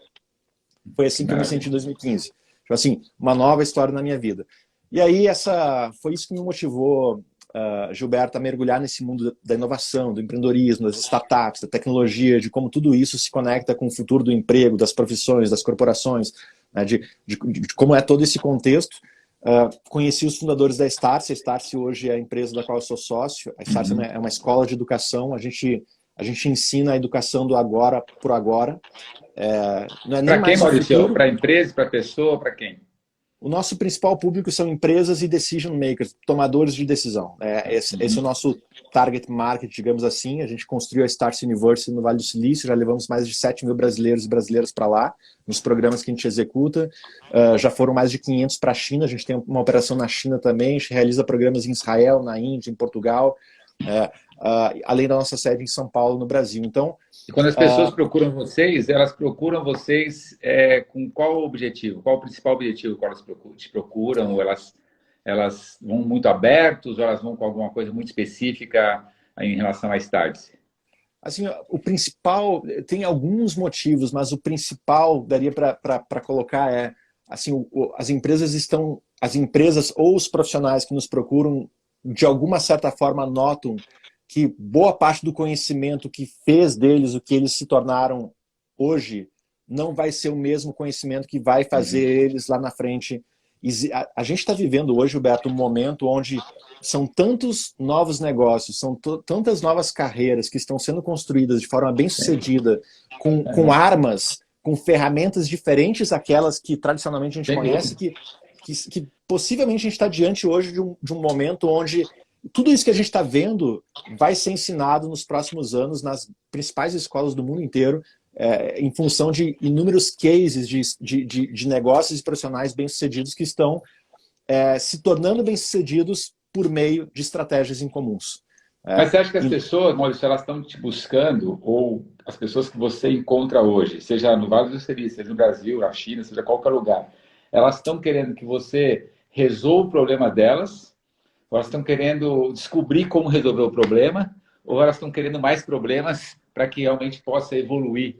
Foi assim que eu me senti em 2015. Tipo assim, uma nova história na minha vida. E aí, foi isso que me motivou, Gilberto, a mergulhar nesse mundo da inovação, do empreendedorismo, das startups, da tecnologia, de como tudo isso se conecta com o futuro do emprego, das profissões, das corporações, né, de como é todo esse contexto. Conheci os fundadores da Starce. A Starce hoje é a empresa da qual eu sou sócio. A Starce é uma escola de educação. A gente ensina a educação do agora por agora. Não é nem para quem, mais Maurício? Para a empresa, para a pessoa, para quem? O nosso principal público são empresas e decision makers, tomadores de decisão. Esse é o nosso target market, digamos assim. A gente construiu a Starce University no Vale do Silício, já levamos mais de 7 mil brasileiros e brasileiras para lá, nos programas que a gente executa. Já foram mais de 500 para a China, a gente tem uma operação na China também, a gente realiza programas em Israel, na Índia, em Portugal, além da nossa sede em São Paulo, no Brasil. Então, e quando as pessoas procuram vocês, elas procuram vocês com qual objetivo? Qual o principal objetivo que elas te procuram? Ou elas vão muito abertos, ou elas vão com alguma coisa muito específica em relação à Startse? Assim, o principal, tem alguns motivos, mas o principal daria para colocar assim, as empresas ou os profissionais que nos procuram, de alguma certa forma, notam que boa parte do conhecimento que fez deles o que eles se tornaram hoje não vai ser o mesmo conhecimento que vai fazer eles lá na frente. A gente está vivendo hoje, Roberto, um momento onde são tantos novos negócios, são tantas novas carreiras que estão sendo construídas de forma bem sucedida, com armas, com ferramentas diferentes daquelas que tradicionalmente a gente conhece, que possivelmente a gente está diante hoje de um momento onde tudo isso que a gente está vendo vai ser ensinado nos próximos anos nas principais escolas do mundo inteiro, em função de inúmeros cases de negócios e profissionais bem-sucedidos que estão se tornando bem-sucedidos por meio de estratégias incomuns. Mas você acha que as pessoas, Maurício, elas estão te buscando, ou as pessoas que você encontra hoje, seja no Vale do Silício, seja no Brasil, na China, seja qualquer lugar, elas estão querendo que você resolva o problema delas, ou elas estão querendo descobrir como resolver o problema, ou elas estão querendo mais problemas para que realmente possa evoluir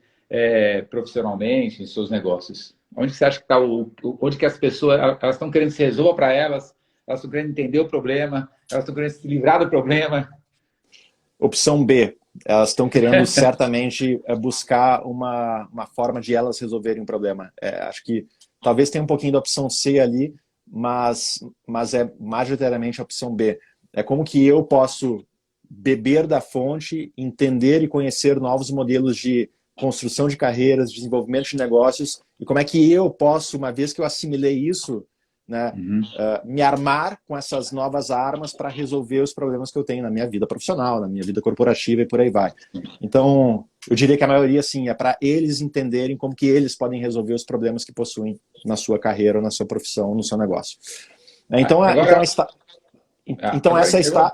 profissionalmente em seus negócios? Onde você acha que está onde que as pessoas elas estão querendo que se resolva para elas estão querendo entender o problema, elas estão querendo se livrar do problema? Opção B, elas estão querendo certamente buscar uma forma de elas resolverem o problema. Acho que talvez tenha um pouquinho da opção C ali, mas é majoritariamente a opção B. É como que eu posso beber da fonte, entender e conhecer novos modelos de construção de carreiras, desenvolvimento de negócios, e como é que eu posso, uma vez que eu assimilei isso, né, me armar com essas novas armas para resolver os problemas que eu tenho na minha vida profissional, na minha vida corporativa e por aí vai. Então, eu diria que a maioria, sim, é para eles entenderem como que eles podem resolver os problemas que possuem na sua carreira, ou na sua profissão, no seu negócio. Então, agora, então essa está...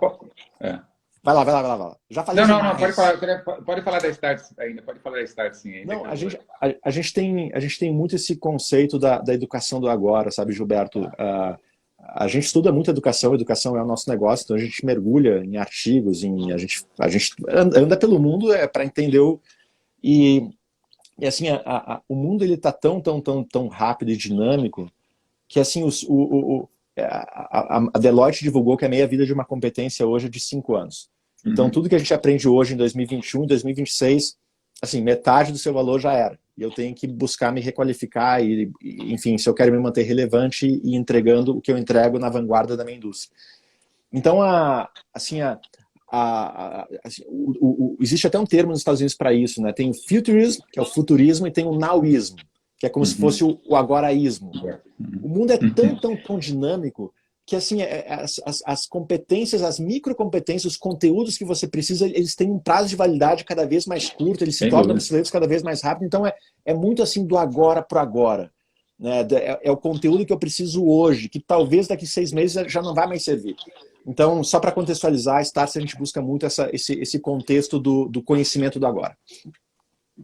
É. Vai lá. Já falei Não, demais. pode falar da Start ainda, pode falar da Start sim. Ainda não, a gente tem muito esse conceito da educação do agora, sabe, Gilberto? A gente estuda muito educação é o nosso negócio, então a gente mergulha em artigos, a gente anda pelo mundo para entender e assim, o mundo ele está tão rápido e dinâmico que assim, a Deloitte divulgou que a meia-vida de uma competência hoje é de 5 anos. Então, tudo que a gente aprende hoje em 2021, 2026, assim, metade do seu valor já era. E eu tenho que buscar me requalificar enfim, se eu quero me manter relevante e entregando o que eu entrego na vanguarda da minha indústria. Então, existe até um termo nos Estados Unidos para isso, né? Tem o futurism, que é o futurismo, e tem o nowism, que é como se fosse o agoraísmo. O mundo é tão dinâmico que assim, as competências, as microcompetências, os conteúdos que você precisa, eles têm um prazo de validade cada vez mais curto, eles se tornam obsoletos cada vez mais rápido, então é muito assim do agora para agora. Né? É o conteúdo que eu preciso hoje, que talvez daqui 6 meses já não vai mais servir. Então, só para contextualizar, a Startse a gente busca muito esse contexto do conhecimento do agora.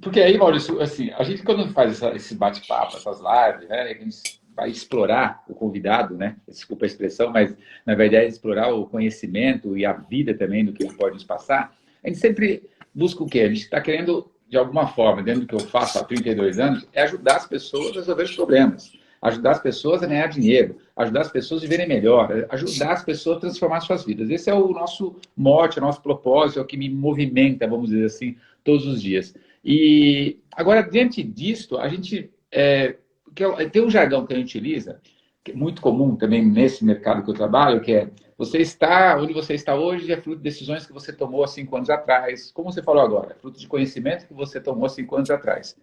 Porque aí, Maurício, assim, a gente quando faz esse bate-papo, essas lives, né, a gente vai explorar o convidado, né? Desculpa a expressão, mas na verdade é explorar o conhecimento e a vida também do que ele pode nos passar. A gente sempre busca o quê? A gente está querendo, de alguma forma, dentro do que eu faço há 32 anos, é ajudar as pessoas a resolver os problemas, ajudar as pessoas a ganhar dinheiro, ajudar as pessoas a viverem melhor, ajudar as pessoas a transformar suas vidas. Esse é o nosso mote, o nosso propósito, é o que me movimenta, vamos dizer assim, todos os dias. E agora, diante disto, a gente tem um jargão que a gente utiliza, que é muito comum também nesse mercado que eu trabalho, que é onde você está hoje é fruto de decisões que você tomou há 5 anos atrás. Como você falou agora, é fruto de conhecimento que você tomou há 5 anos atrás.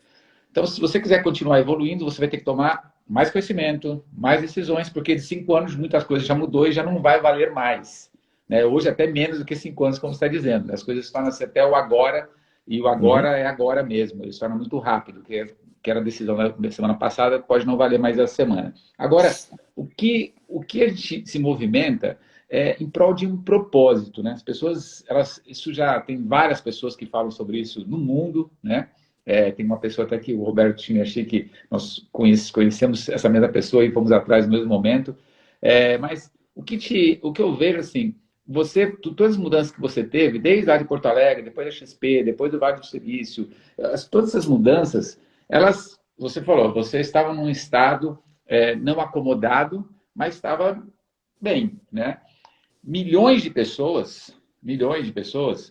Então, se você quiser continuar evoluindo, você vai ter que tomar mais conhecimento, mais decisões, porque de 5 anos muitas coisas já mudou e já não vai valer mais. Né? Hoje até menos do que 5 anos, como você está dizendo. As coisas tornam-se até o agora, e o agora é agora mesmo. Ele se torna muito rápido, que era a decisão da semana passada, pode não valer mais essa semana. Agora, o que a gente se movimenta é em prol de um propósito. Né? As pessoas, isso já tem várias pessoas que falam sobre isso no mundo, né? Tem uma pessoa até aqui, o Roberto Chinachi, que nós conhecemos essa mesma pessoa e fomos atrás no mesmo momento. Mas o que eu vejo, assim, todas as mudanças que você teve, desde lá de Porto Alegre, depois da XP, depois do Vale do Silício, todas essas mudanças, você falou, você estava num estado não acomodado, mas estava bem, né? Milhões de pessoas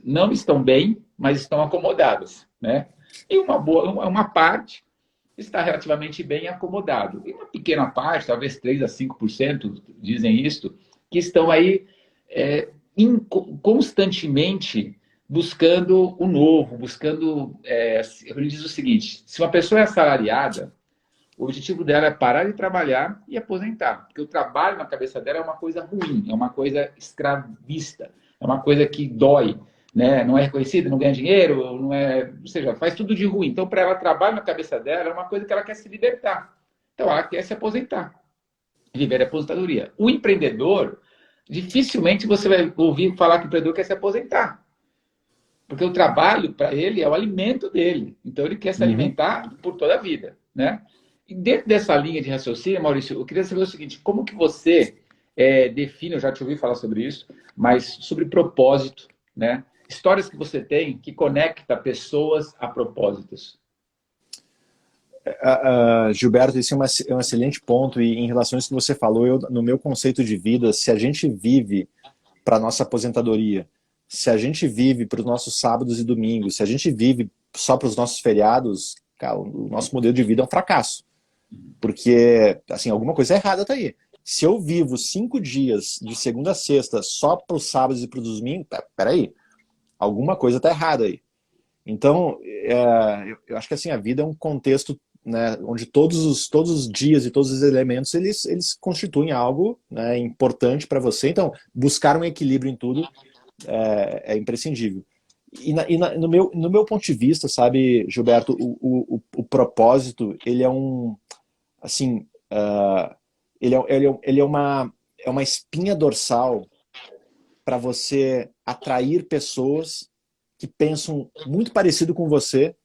não estão bem, mas estão acomodadas, né? E uma parte está relativamente bem acomodado. E uma pequena parte, talvez 3 a 5%, dizem isso, que estão aí constantemente buscando o novo, buscando... ele diz o seguinte, se uma pessoa é assalariada, o objetivo dela é parar de trabalhar e aposentar. Porque o trabalho na cabeça dela é uma coisa ruim, é uma coisa escravista, é uma coisa que dói. Né? Não é reconhecida, não ganha dinheiro, ou seja, faz tudo de ruim. Então, para ela, trabalho na cabeça dela é uma coisa que ela quer se libertar. Então, ela quer se aposentar, viver a aposentadoria. O empreendedor, dificilmente você vai ouvir falar que o empreendedor quer se aposentar. Porque o trabalho, para ele, é o alimento dele. Então, ele quer se alimentar por toda a vida. Né? E dentro dessa linha de raciocínio, Maurício, eu queria saber o seguinte, como que você define, eu já te ouvi falar sobre isso, mas sobre propósito, né? Histórias que você tem que conecta pessoas a propósitos. Gilberto, esse é um excelente ponto. E em relação a isso que você falou, no meu conceito de vida, se a gente vive para a nossa aposentadoria, se a gente vive para os nossos sábados e domingos, se a gente vive só para os nossos feriados, cara, o nosso modelo de vida é um fracasso. Porque, assim, alguma coisa errada está aí. Se eu vivo 5 dias, de segunda a sexta, só para os sábados e para os domingos, peraí. Alguma coisa está errada aí. Então, eu acho que assim, a vida é um contexto, né, onde todos os dias e todos os elementos eles constituem algo, né, importante para você. Então, buscar um equilíbrio em tudo é imprescindível. No meu ponto de vista, sabe, Gilberto, o propósito, ele é um, assim, é uma espinha dorsal para você atrair pessoas que pensam muito parecido com você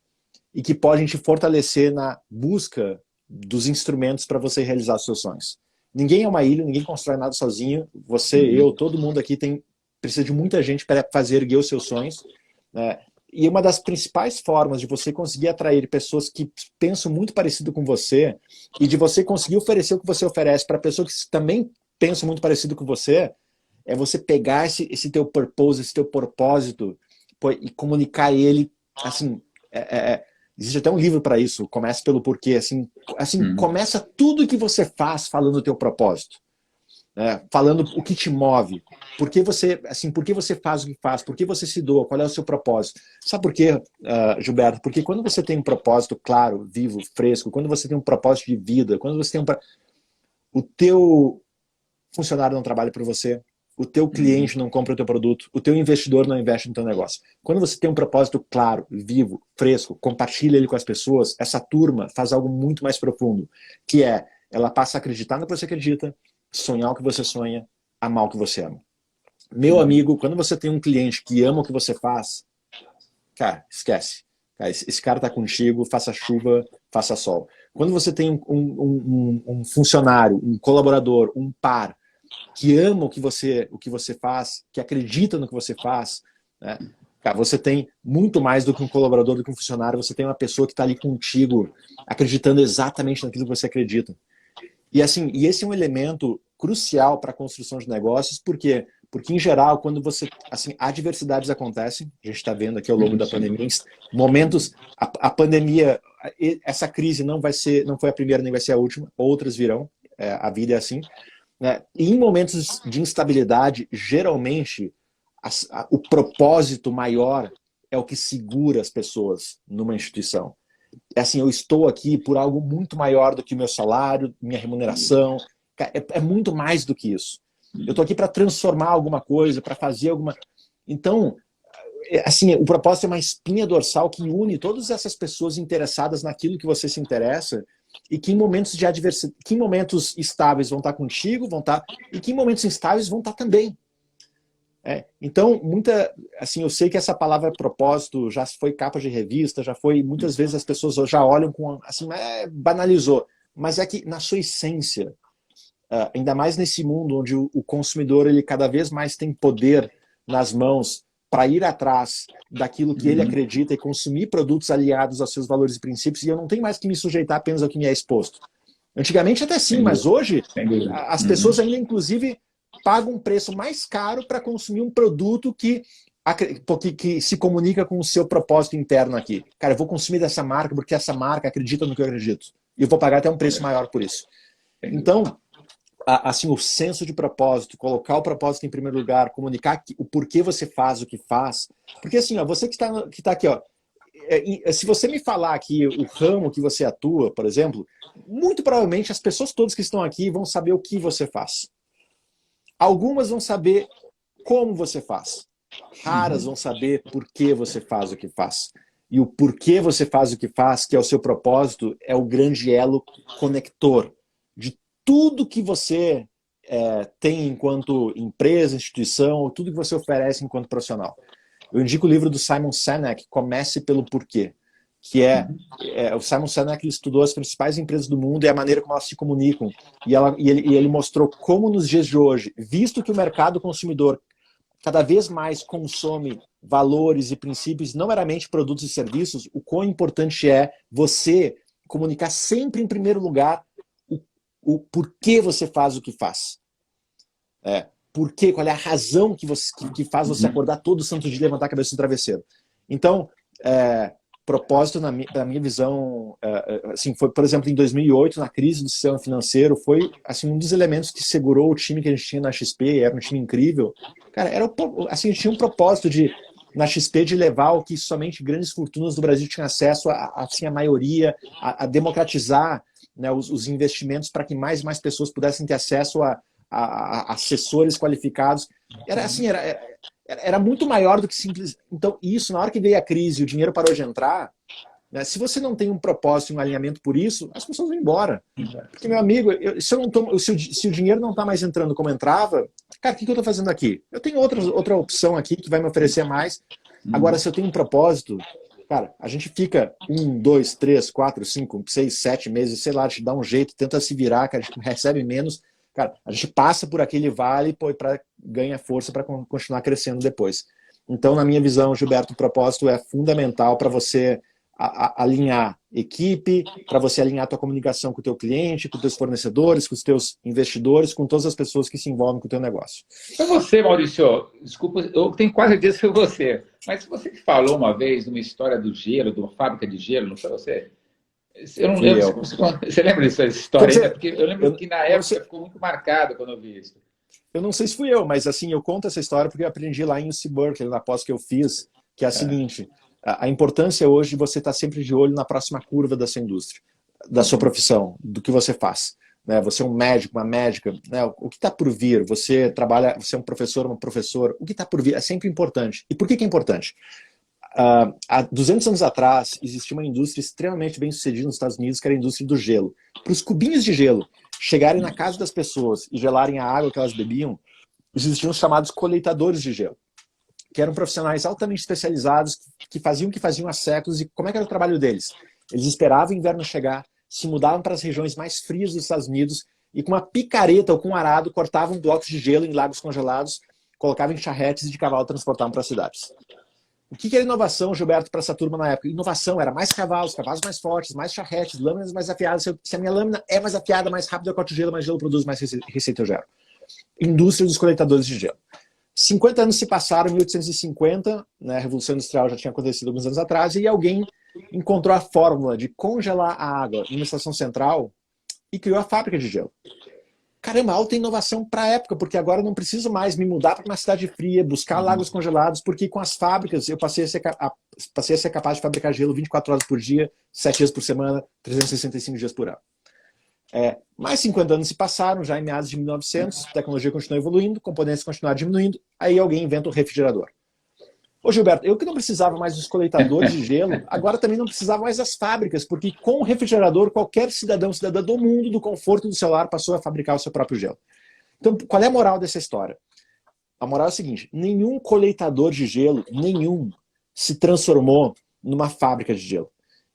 e que podem te fortalecer na busca dos instrumentos para você realizar seus sonhos. Ninguém é uma ilha, ninguém constrói nada sozinho. Você, eu, todo mundo aqui precisa de muita gente para fazer erguer os seus sonhos, né? E uma das principais formas de você conseguir atrair pessoas que pensam muito parecido com você e de você conseguir oferecer o que você oferece para pessoas que também pensam muito parecido com você é você pegar esse teu purpose, esse teu propósito e comunicar ele, assim, existe até um livro para isso, Comece pelo Porquê, começa tudo que você faz falando o teu propósito, né? Falando o que te move, por que você faz o que faz, por que você se doa, qual é o seu propósito. Sabe por quê, Gilberto? Porque quando você tem um propósito claro, vivo, fresco, quando você tem um propósito de vida, quando você tem o teu funcionário não trabalha para você, o teu cliente não compra o teu produto, o teu investidor não investe no teu negócio. Quando você tem um propósito claro, vivo, fresco, compartilha ele com as pessoas, essa turma faz algo muito mais profundo, que é, ela passa a acreditar no que você acredita, sonhar o que você sonha, amar o que você ama. Meu amigo, quando você tem um cliente que ama o que você faz, cara, esquece. Cara, esse cara tá contigo, faça chuva, faça sol. Quando você tem um funcionário, um colaborador, um par, que ama o que você faz, que acredita no que você faz, né? Cara, você tem muito mais do que um colaborador, do que um funcionário, você tem uma pessoa que está ali contigo, acreditando exatamente naquilo que você acredita. E assim, esse é um elemento crucial para a construção de negócios, porque em geral, quando adversidades acontecem, a gente está vendo aqui ao longo da pandemia, momentos, a pandemia, essa crise não foi a primeira nem vai ser a última, outras virão, a vida é assim, né? E em momentos de instabilidade, geralmente, o propósito maior é o que segura as pessoas numa instituição. É assim, eu estou aqui por algo muito maior do que o meu salário, minha remuneração. É muito mais do que isso. Eu estou aqui para transformar alguma coisa, para fazer alguma... Então, assim, o propósito é uma espinha dorsal que une todas essas pessoas interessadas naquilo que você se interessa e que em momentos de adversidade, que em momentos estáveis vão estar contigo, e que em momentos instáveis vão estar também. Então, assim, eu sei que essa palavra propósito já foi capa de revista, já foi, muitas vezes as pessoas já olham com, assim, banalizou, mas é que na sua essência, ainda mais nesse mundo onde o consumidor ele cada vez mais tem poder nas mãos para ir atrás daquilo que ele acredita e consumir produtos aliados aos seus valores e princípios, e eu não tenho mais que me sujeitar apenas ao que me é exposto. Antigamente até sim, mas hoje as pessoas ainda, inclusive, pagam um preço mais caro para consumir um produto que se comunica com o seu propósito interno aqui. Cara, eu vou consumir dessa marca porque essa marca acredita no que eu acredito. E eu vou pagar até um preço maior por isso. Então, assim, o senso de propósito, colocar o propósito em primeiro lugar, comunicar o porquê você faz o que faz. Porque assim, você que está aqui, se você me falar aqui o ramo que você atua, por exemplo, muito provavelmente as pessoas todas que estão aqui vão saber o que você faz. Algumas vão saber como você faz. Raras vão saber por que você faz o que faz. E o porquê você faz o que faz, que é o seu propósito, é o grande elo conector de tudo que você tem enquanto empresa, instituição, tudo que você oferece enquanto profissional. Eu indico o livro do Simon Sinek, Comece pelo Porquê, que o Simon Sinek estudou as principais empresas do mundo e a maneira como elas se comunicam. E ele mostrou como nos dias de hoje, visto que o mercado consumidor cada vez mais consome valores e princípios, não meramente produtos e serviços, o quão importante é você comunicar sempre em primeiro lugar o porquê você faz o que faz. Porquê, qual é a razão que faz você acordar todo santo dia e levantar a cabeça do travesseiro. Então, propósito, na minha visão, assim, foi, por exemplo, em 2008, na crise do sistema financeiro, foi assim, um dos elementos que segurou o time que a gente tinha na XP, era um time incrível. Cara, assim, a gente tinha um propósito de na XP de levar o que somente grandes fortunas do Brasil tinham acesso assim, a maioria, a democratizar, né, os investimentos para que mais e mais pessoas pudessem ter acesso a assessores qualificados. Era assim, era muito maior do que simples. Então, isso, na hora que veio a crise e o dinheiro parou de entrar, né, se você não tem um propósito, um alinhamento por isso, as pessoas vão embora. Porque, meu amigo, se o dinheiro não está mais entrando como entrava, cara, o que eu estou fazendo aqui? Eu tenho outra opção aqui que vai me oferecer mais. Agora, se eu tenho um propósito, cara, a gente fica 1, 2, 3, 4, 5, 6, 7 meses, sei lá, a gente dá um jeito, tenta se virar, cara, a gente recebe menos. Cara, a gente passa por aquele vale para ganha força para continuar crescendo depois. Então, na minha visão, Gilberto, o propósito é fundamental para você alinhar equipe, para você alinhar a tua comunicação com o teu cliente, com os teus fornecedores, com os teus investidores, com todas as pessoas que se envolvem com o teu negócio. Foi você, Maurício, desculpa, eu tenho quase certeza que foi você, mas você que falou uma vez de uma história do gelo, de uma fábrica de gelo, não foi você? Você lembra dessa história ainda? Porque eu lembro que na época ficou muito marcado quando eu vi isso. Eu não sei se fui eu, mas assim, eu conto essa história porque eu aprendi lá em UC Berkeley, na pós que eu fiz, que é a seguinte: a importância hoje de você estar sempre de olho na próxima curva da sua indústria, da sua profissão, do que você faz. Né? Você é um médico, uma médica, né? O que está por vir? Você trabalha, você é um professor, uma professora, o que está por vir é sempre importante. E por que é importante? Há 200 anos atrás, existia uma indústria extremamente bem sucedida nos Estados Unidos, que era a indústria do gelo. Para os cubinhos de gelo chegarem na casa das pessoas e gelarem a água que elas bebiam, existiam os chamados coletadores de gelo, que eram profissionais altamente especializados, que faziam o que faziam há séculos. E como é que era o trabalho deles? Eles esperavam o inverno chegar, se mudavam para as regiões mais frias dos Estados Unidos e com uma picareta ou com um arado cortavam blocos de gelo em lagos congelados, colocavam em charretes e de cavalo transportavam para as cidades. O que era inovação, Gilberto, para essa turma na época? Inovação era mais cavalos mais fortes, mais charretes, lâminas mais afiadas. Se a minha lâmina é mais afiada, mais rápido eu corto gelo, mais gelo produz, mais receita eu gero. Indústria dos coletadores de gelo. 50 anos se passaram, em 1850, né, a Revolução Industrial já tinha acontecido alguns anos atrás, e alguém encontrou a fórmula de congelar a água numa estação central e criou a fábrica de gelo. Caramba, alta inovação para a época, porque agora eu não preciso mais me mudar para uma cidade fria, buscar lagos congelados, porque com as fábricas eu passei a ser capaz de fabricar gelo 24 horas por dia, 7 dias por semana, 365 dias por ano. Mais 50 anos se passaram, já em meados de 1900, a tecnologia continuou evoluindo, componentes continuaram diminuindo, aí alguém inventa o refrigerador. Ô Gilberto, eu que não precisava mais dos coletadores de gelo, agora também não precisava mais das fábricas, porque com o refrigerador, qualquer cidadã do mundo, do conforto do celular, passou a fabricar o seu próprio gelo. Então, qual é a moral dessa história? A moral é a seguinte: nenhum coletador de gelo, se transformou numa fábrica de gelo.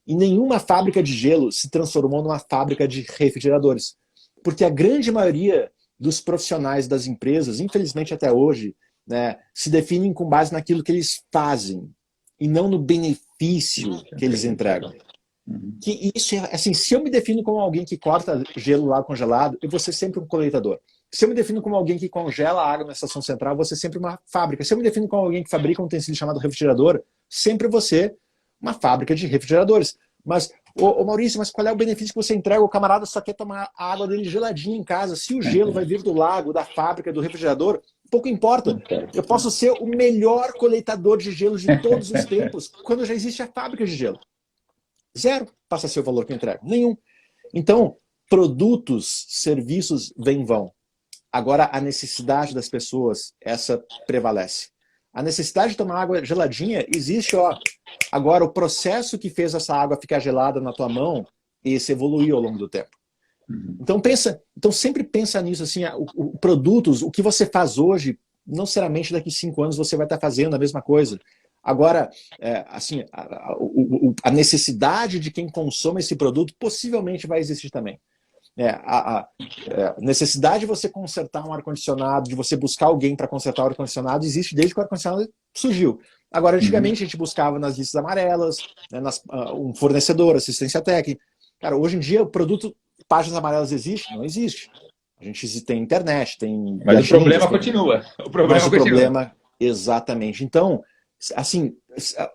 E nenhuma fábrica de gelo se transformou numa fábrica de refrigeradores. Porque a grande maioria dos profissionais das empresas, infelizmente até hoje, né, se definem com base naquilo que eles fazem e não no benefício que eles entregam. Que isso é assim, se eu me defino como alguém que corta gelo lá congelado, eu vou ser sempre um coletador. Se eu me defino como alguém que congela a água na estação central, eu vou ser sempre uma fábrica. Se eu me defino como alguém que fabrica um utensílio chamado refrigerador, sempre vou ser uma fábrica de refrigeradores. Mas, Maurício, mas qual é o benefício que você entrega? O camarada só quer tomar a água dele geladinha em casa. Se o gelo vai vir do lago, da fábrica, do refrigerador, pouco importa. Eu posso ser o melhor coletador de gelo de todos os tempos quando já existe a fábrica de gelo. Zero passa a ser o valor que eu entrego. Nenhum. Então, produtos, serviços vêm e vão. Agora, a necessidade das pessoas, essa prevalece. A necessidade de tomar água geladinha existe, ó. Agora, o processo que fez essa água ficar gelada na tua mão, esse evoluiu ao longo do tempo. Então sempre pensa nisso, assim, produtos, o que você faz hoje, não necessariamente daqui 5 anos você vai estar fazendo a mesma coisa. Agora, assim, a necessidade de quem consome esse produto possivelmente vai existir também. A necessidade de você consertar um ar-condicionado, de você buscar alguém para consertar o ar-condicionado, existe desde que o ar-condicionado surgiu. Agora, antigamente a gente buscava nas listas amarelas, né, um fornecedor, assistência técnica. Cara, hoje em dia o produto páginas amarelas existe? Não existe. A gente tem internet, tem... Mas o problema continua. O problema, exatamente. Então, assim,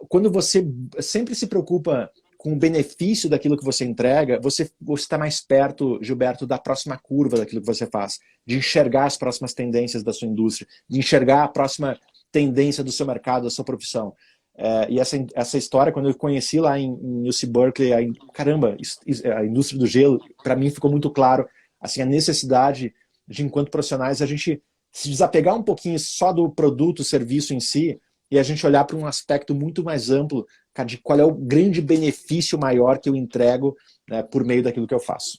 quando você sempre se preocupa com o benefício daquilo que você entrega, você está mais perto, Gilberto, da próxima curva daquilo que você faz, de enxergar as próximas tendências da sua indústria, de enxergar a próxima tendência do seu mercado, da sua profissão. E essa história, quando eu conheci lá em UC Berkeley, caramba, a indústria do gelo, para mim ficou muito claro assim, a necessidade de, enquanto profissionais, a gente se desapegar um pouquinho só do produto, serviço em si, e a gente olhar para um aspecto muito mais amplo, cara, de qual é o grande benefício maior que eu entrego, né, por meio daquilo que eu faço.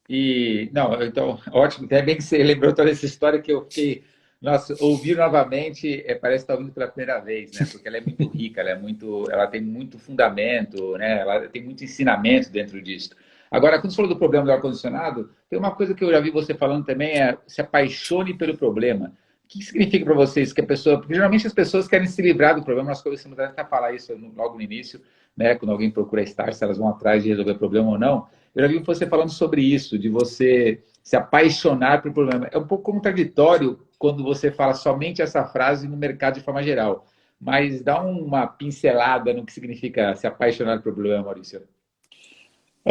E, não, então, ótimo. Até bem que você lembrou toda essa história que eu fiquei, nossa, ouvir novamente, parece estar ouvindo pela primeira vez, né? Porque ela é muito rica, ela tem muito fundamento, né? Ela tem muito ensinamento dentro disso. Agora, quando você falou do problema do ar-condicionado, tem uma coisa que eu já vi você falando também, se apaixone pelo problema. O que significa para vocês que a pessoa... Porque geralmente as pessoas querem se livrar do problema, nós começamos até a falar isso logo no início, né? Quando alguém procura estar, se elas vão atrás de resolver o problema ou não. Eu já vi você falando sobre isso, de você se apaixonar pelo problema. É um pouco contraditório quando você fala somente essa frase no mercado de forma geral. Mas dá uma pincelada no que significa se apaixonar pelo problema, Maurício.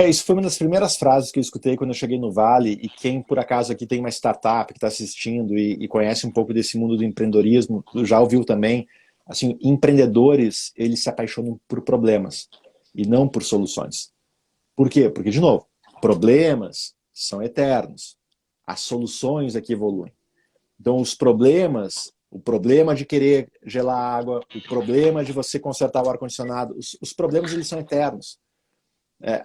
Isso foi uma das primeiras frases que eu escutei quando eu cheguei no Vale, e quem por acaso aqui tem uma startup que está assistindo e conhece um pouco desse mundo do empreendedorismo, já ouviu também, assim, empreendedores, eles se apaixonam por problemas e não por soluções. Por quê? Porque, de novo, problemas são eternos, as soluções aqui evoluem. Então, os problemas, o problema de querer gelar água, o problema de você consertar o ar-condicionado, os problemas eles são eternos.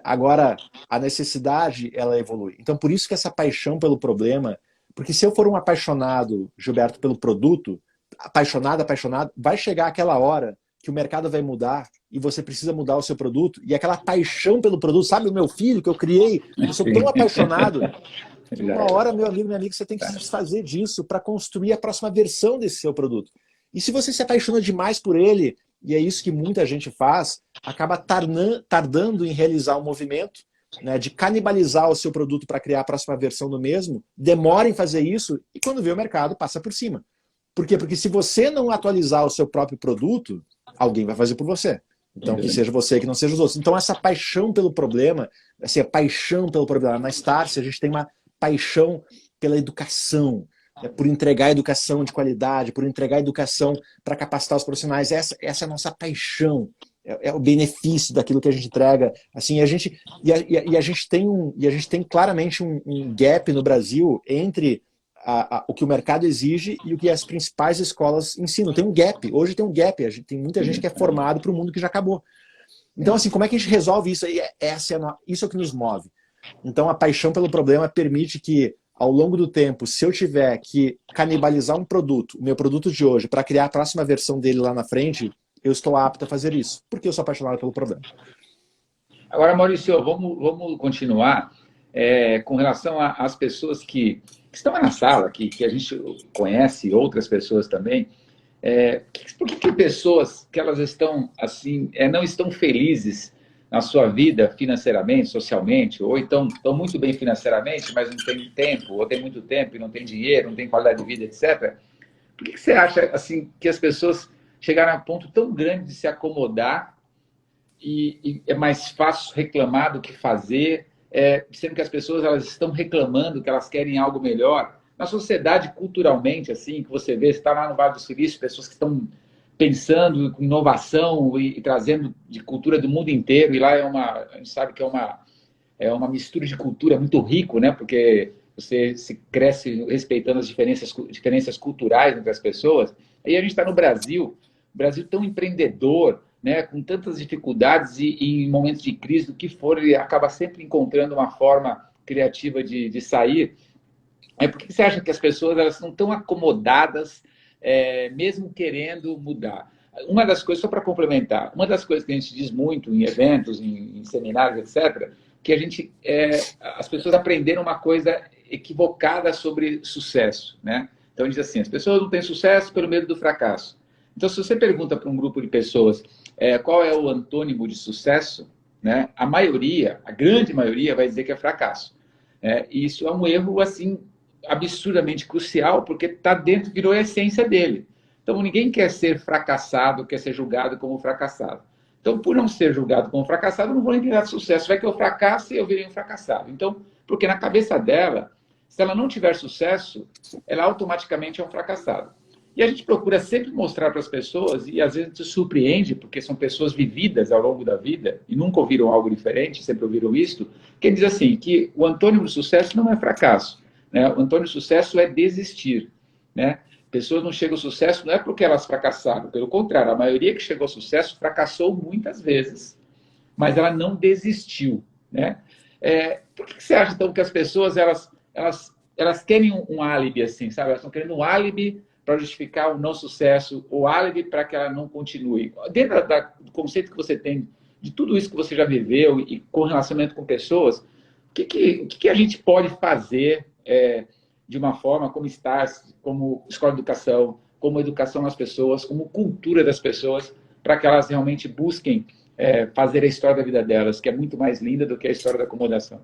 Agora, a necessidade, ela evolui. Então, por isso que essa paixão pelo problema, porque se eu for um apaixonado, Gilberto, pelo produto, apaixonado, vai chegar aquela hora que o mercado vai mudar e você precisa mudar o seu produto, e aquela paixão pelo produto, sabe o meu filho que eu criei, eu sou tão apaixonado que uma hora, meu amigo, minha amiga, você tem que se desfazer disso para construir a próxima versão desse seu produto. E se você se apaixona demais por ele, e é isso que muita gente faz, acaba tardando em realizar um movimento, né, de canibalizar o seu produto para criar a próxima versão do mesmo, demora em fazer isso, e quando vê o mercado, passa por cima. Por quê? Porque se você não atualizar o seu próprio produto, alguém vai fazer por você. Então, que seja você, que não seja os outros. Então, essa paixão pelo problema, assim, a paixão pelo problema. Na Starce, a gente tem uma paixão pela educação, né, por entregar educação de qualidade, por entregar educação para capacitar os profissionais. Essa é a nossa paixão. É o benefício daquilo que a gente entrega. Assim, a gente tem claramente um gap no Brasil entre o que o mercado exige e o que as principais escolas ensinam. Tem um gap. Hoje tem um gap. Tem muita gente que é formado para o mundo que já acabou. Então, assim, como é que a gente resolve isso? Isso é o que nos move. Então, a paixão pelo problema permite que, ao longo do tempo, se eu tiver que canibalizar um produto, o meu produto de hoje, para criar a próxima versão dele lá na frente, eu estou apto a fazer isso, porque eu sou apaixonado pelo problema. Agora, Maurício, vamos continuar com relação às pessoas que estão na sala, que a gente conhece, outras pessoas também. Por que pessoas que elas estão assim, não estão felizes na sua vida financeiramente, socialmente, ou então estão muito bem financeiramente, mas não tem tempo, ou tem muito tempo e não tem dinheiro, não tem qualidade de vida, etc. Por que você acha assim que as pessoas chegaram a um ponto tão grande de se acomodar e é mais fácil reclamar do que fazer, sendo que as pessoas elas estão reclamando que elas querem algo melhor? Na sociedade, culturalmente, assim, que você vê, você está lá no Vale do Silício, pessoas que estão pensando em inovação e trazendo de cultura do mundo inteiro, e lá a gente sabe que é uma mistura de cultura muito rico, né? Porque você se cresce respeitando as diferenças culturais entre as pessoas. Aí a gente está no Brasil tão empreendedor, né? Com tantas dificuldades e em momentos de crise, do que for, ele acaba sempre encontrando uma forma criativa de sair. Por que você acha que as pessoas elas não estão acomodadas, mesmo querendo mudar? Uma das coisas, só para complementar, uma das coisas que a gente diz muito em eventos, em seminários, etc., que as pessoas aprenderam uma coisa equivocada sobre sucesso, né? Então, diz assim, as pessoas não têm sucesso pelo medo do fracasso. Então, se você pergunta para um grupo de pessoas qual é o antônimo de sucesso, né, a grande maioria vai dizer que é fracasso. E isso é um erro, assim, absurdamente crucial, porque está dentro, virou a essência dele. Então, ninguém quer ser fracassado, quer ser julgado como fracassado. Então, por não ser julgado como fracassado, eu não vou nem ter sucesso. Vai que eu fracasse, eu virei um fracassado. Então, porque na cabeça dela, se ela não tiver sucesso, ela automaticamente é um fracassado. E a gente procura sempre mostrar para as pessoas, e às vezes se surpreende, porque são pessoas vividas ao longo da vida, e nunca ouviram algo diferente, sempre ouviram isto, que diz assim, que o antônimo do sucesso não é fracasso, né? O antônimo do sucesso é desistir, né? Pessoas não chegam ao sucesso não é porque elas fracassaram, pelo contrário, a maioria que chegou ao sucesso fracassou muitas vezes, mas ela não desistiu, né? Por que você acha, então, que as pessoas, elas querem um álibi, assim, sabe? Elas estão querendo um álibi para justificar o não sucesso, ou álibi para que ela não continue. Dentro do conceito que você tem de tudo isso que você já viveu e com relacionamento com pessoas, o que a gente pode fazer de uma forma como STARS, como escola de educação, como educação das pessoas, como cultura das pessoas, para que elas realmente busquem fazer a história da vida delas, que é muito mais linda do que a história da acomodação.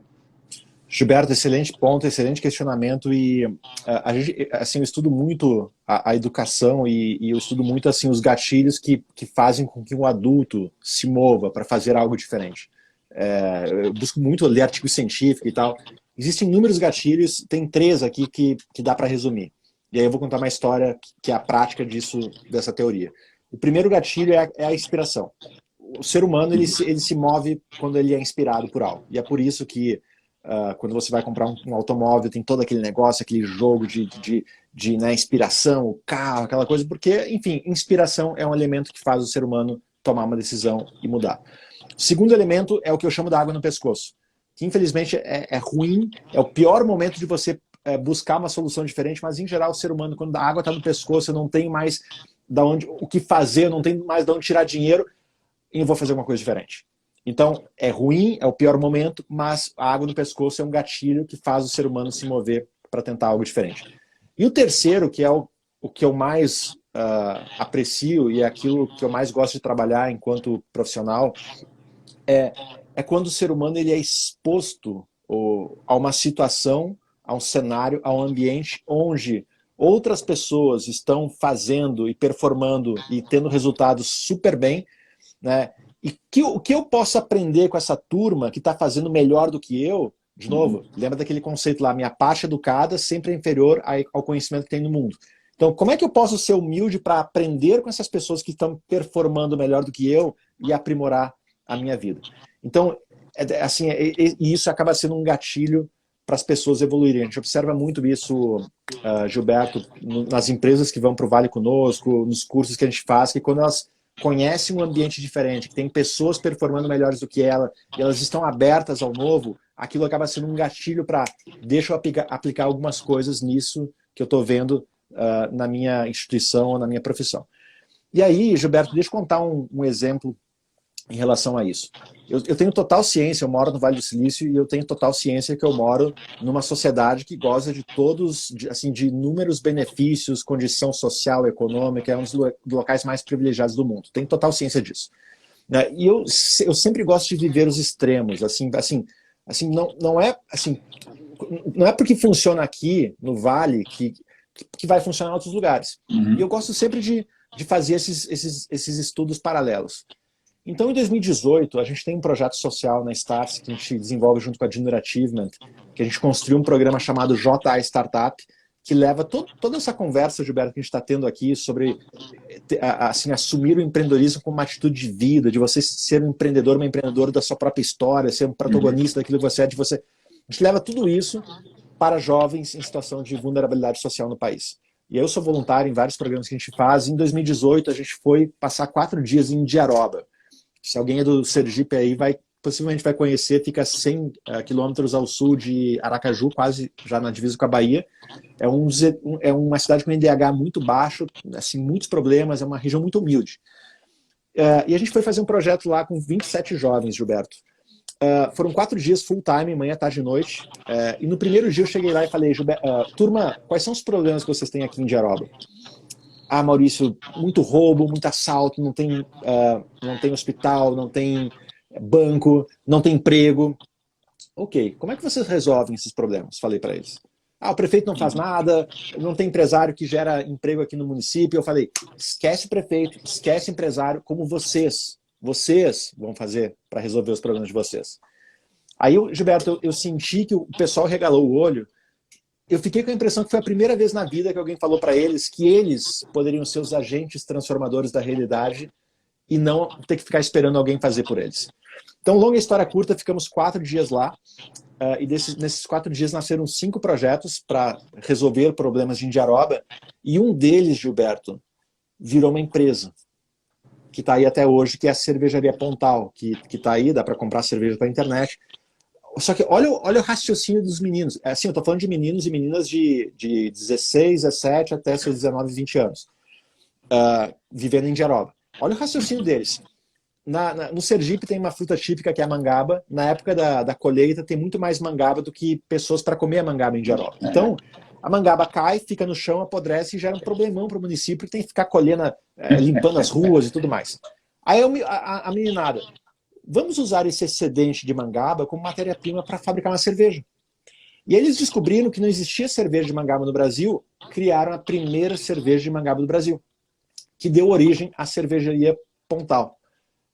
Gilberto, excelente ponto, excelente questionamento, e a gente, assim, eu estudo muito a educação e eu estudo muito, assim, os gatilhos que fazem com que um adulto se mova para fazer algo diferente. Eu busco muito ler artigo científico e tal. Existem inúmeros gatilhos, tem 3 aqui que dá para resumir. E aí eu vou contar uma história que é a prática dessa teoria. O primeiro gatilho é a inspiração. O ser humano, ele se move quando ele é inspirado por algo. E é por isso que quando você vai comprar um automóvel, tem todo aquele negócio, aquele jogo de né, inspiração, o carro, aquela coisa, porque, enfim, inspiração é um elemento que faz o ser humano tomar uma decisão e mudar. O segundo elemento é o que eu chamo da água no pescoço, que infelizmente é ruim, é o pior momento de você buscar uma solução diferente, mas em geral o ser humano, quando a água está no pescoço, eu não tenho mais o que fazer, eu não tenho mais de onde tirar dinheiro, e eu vou fazer uma coisa diferente. Então, é ruim, é o pior momento, mas a água no pescoço é um gatilho que faz o ser humano se mover para tentar algo diferente. E o terceiro, que é o que eu mais aprecio e é aquilo que eu mais gosto de trabalhar enquanto profissional, é quando o ser humano ele é exposto a uma situação, a um cenário, a um ambiente onde outras pessoas estão fazendo e performando e tendo resultados super bem, né? E o que eu posso aprender com essa turma que está fazendo melhor do que eu, de novo, lembra daquele conceito lá, minha parte educada sempre é inferior ao conhecimento que tem no mundo. Então, como é que eu posso ser humilde para aprender com essas pessoas que estão performando melhor do que eu e aprimorar a minha vida? Então, assim, e isso acaba sendo um gatilho para as pessoas evoluírem. A gente observa muito isso, Gilberto, nas empresas que vão para o Vale conosco, nos cursos que a gente faz, que quando elas conhecem um ambiente diferente, que tem pessoas performando melhores do que ela, e elas estão abertas ao novo, aquilo acaba sendo um gatilho para deixa eu aplicar algumas coisas nisso que eu estou vendo na minha instituição ou na minha profissão. E aí, Gilberto, deixa eu contar um exemplo em relação a isso. Eu tenho total ciência, eu moro no Vale do Silício e eu tenho total ciência que eu moro numa sociedade que goza de todos, assim, de inúmeros benefícios, condição social, econômica, é um dos locais mais privilegiados do mundo. Tenho total ciência disso. E eu sempre gosto de viver os extremos, assim não é porque funciona aqui no Vale que vai funcionar em outros lugares. E eu gosto sempre de fazer esses estudos paralelos. Então, em 2018, a gente tem um projeto social na Stars que a gente desenvolve junto com a Junior Achievement, que a gente construiu um programa chamado JA Startup, que leva toda essa conversa, Gilberto, que a gente está tendo aqui sobre assim, assumir o empreendedorismo como uma atitude de vida, de você ser um empreendedor, uma empreendedora da sua própria história, ser um protagonista daquilo que você é, de você. A gente leva tudo isso para jovens em situação de vulnerabilidade social no país. E eu sou voluntário em vários programas que a gente faz. Em 2018, a gente foi passar 4 dias em Indiaroba. Se alguém é do Sergipe aí, possivelmente vai conhecer, fica 100 quilômetros ao sul de Aracaju, quase já na divisa com a Bahia. É uma cidade com IDH muito baixo, assim, muitos problemas, é uma região muito humilde. E a gente foi fazer um projeto lá com 27 jovens, Gilberto. Foram 4 dias full time, manhã, tarde e noite. E no primeiro dia eu cheguei lá e falei, turma, quais são os problemas que vocês têm aqui em Indiaroba? Maurício, muito roubo, muito assalto, não tem hospital, não tem banco, não tem emprego. Ok, como é que vocês resolvem esses problemas? Falei para eles. O prefeito não faz nada, não tem empresário que gera emprego aqui no município. Eu falei, esquece o prefeito, esquece empresário, como vocês vão fazer para resolver os problemas de vocês. Aí, Gilberto, eu senti que o pessoal regalou o olho. eu fiquei com a impressão que foi a primeira vez na vida que alguém falou para eles que eles poderiam ser os agentes transformadores da realidade e não ter que ficar esperando alguém fazer por eles. Então, longa história curta, ficamos 4 dias lá, e nesses 4 dias nasceram 5 projetos para resolver problemas de Indiaroba, e um deles, Gilberto, virou uma empresa, que está aí até hoje, que é a Cervejaria Pontal, que está aí, dá para comprar cerveja pela internet. Só que olha o raciocínio dos meninos. Assim, eu estou falando de meninos e meninas de 16, 17 até seus 19, 20 anos, vivendo em Indiaroba. Olha o raciocínio deles. No Sergipe tem uma fruta típica que é a mangaba. Na época da colheita tem muito mais mangaba do que pessoas para comer a mangaba em Indiaroba. Então, a mangaba cai, fica no chão, apodrece e gera um problemão para o município que tem que ficar colhendo, limpando as ruas e tudo mais. Aí a meninada, vamos usar esse excedente de mangaba como matéria-prima para fabricar uma cerveja. E eles descobriram que não existia cerveja de mangaba no Brasil, criaram a primeira cerveja de mangaba do Brasil, que deu origem à Cervejaria Pontal.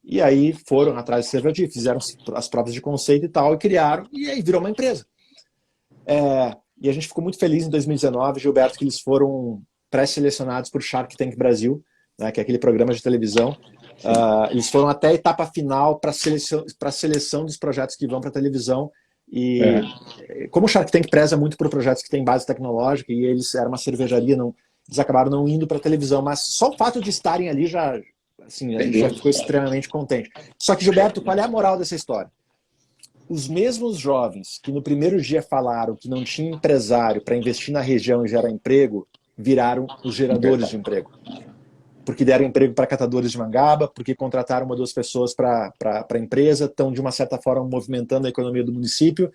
E aí foram atrás de cerveja, fizeram as provas de conceito e tal, e criaram, e aí virou uma empresa. E a gente ficou muito feliz em 2019, Gilberto, que eles foram pré-selecionados por Shark Tank Brasil, né, que é aquele programa de televisão. Eles foram até a etapa final para a seleção dos projetos que vão para a televisão. E como o Shark Tank preza muito por projetos que têm base tecnológica, e eles eram uma cervejaria, eles acabaram não indo para a televisão, mas só o fato de estarem ali já... Assim, a gente já ficou extremamente contente. Só que, Gilberto, qual é a moral dessa história? Os mesmos jovens que no primeiro dia falaram que não tinha empresário para investir na região e gerar emprego, viraram os geradores de emprego. Porque deram emprego para catadores de mangaba, porque contrataram 1 ou 2 pessoas para a empresa, estão, de uma certa forma, movimentando a economia do município.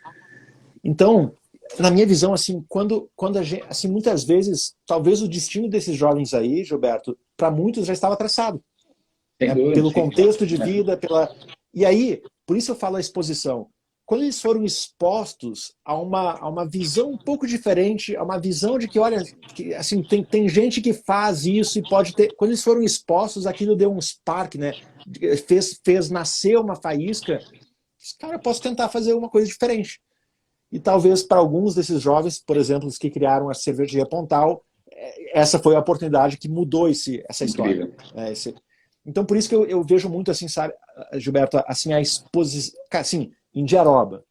Então, na minha visão, assim, quando a gente, assim, muitas vezes, talvez o destino desses jovens aí, Gilberto, para muitos já estava traçado. Pelo contexto de vida, E aí, por isso eu falo a exposição. Quando eles foram expostos a uma visão um pouco diferente, a uma visão de que, olha, assim, tem gente que faz isso e pode ter... Quando eles foram expostos, aquilo deu um spark, né? Fez nascer uma faísca. Cara, eu posso tentar fazer uma coisa diferente. E talvez para alguns desses jovens, por exemplo, os que criaram a Cervejaria Pontal, essa foi a oportunidade que mudou essa história. Então, por isso que eu vejo muito, assim, sabe, Gilberto, assim, a exposição... Assim, Indiaroba,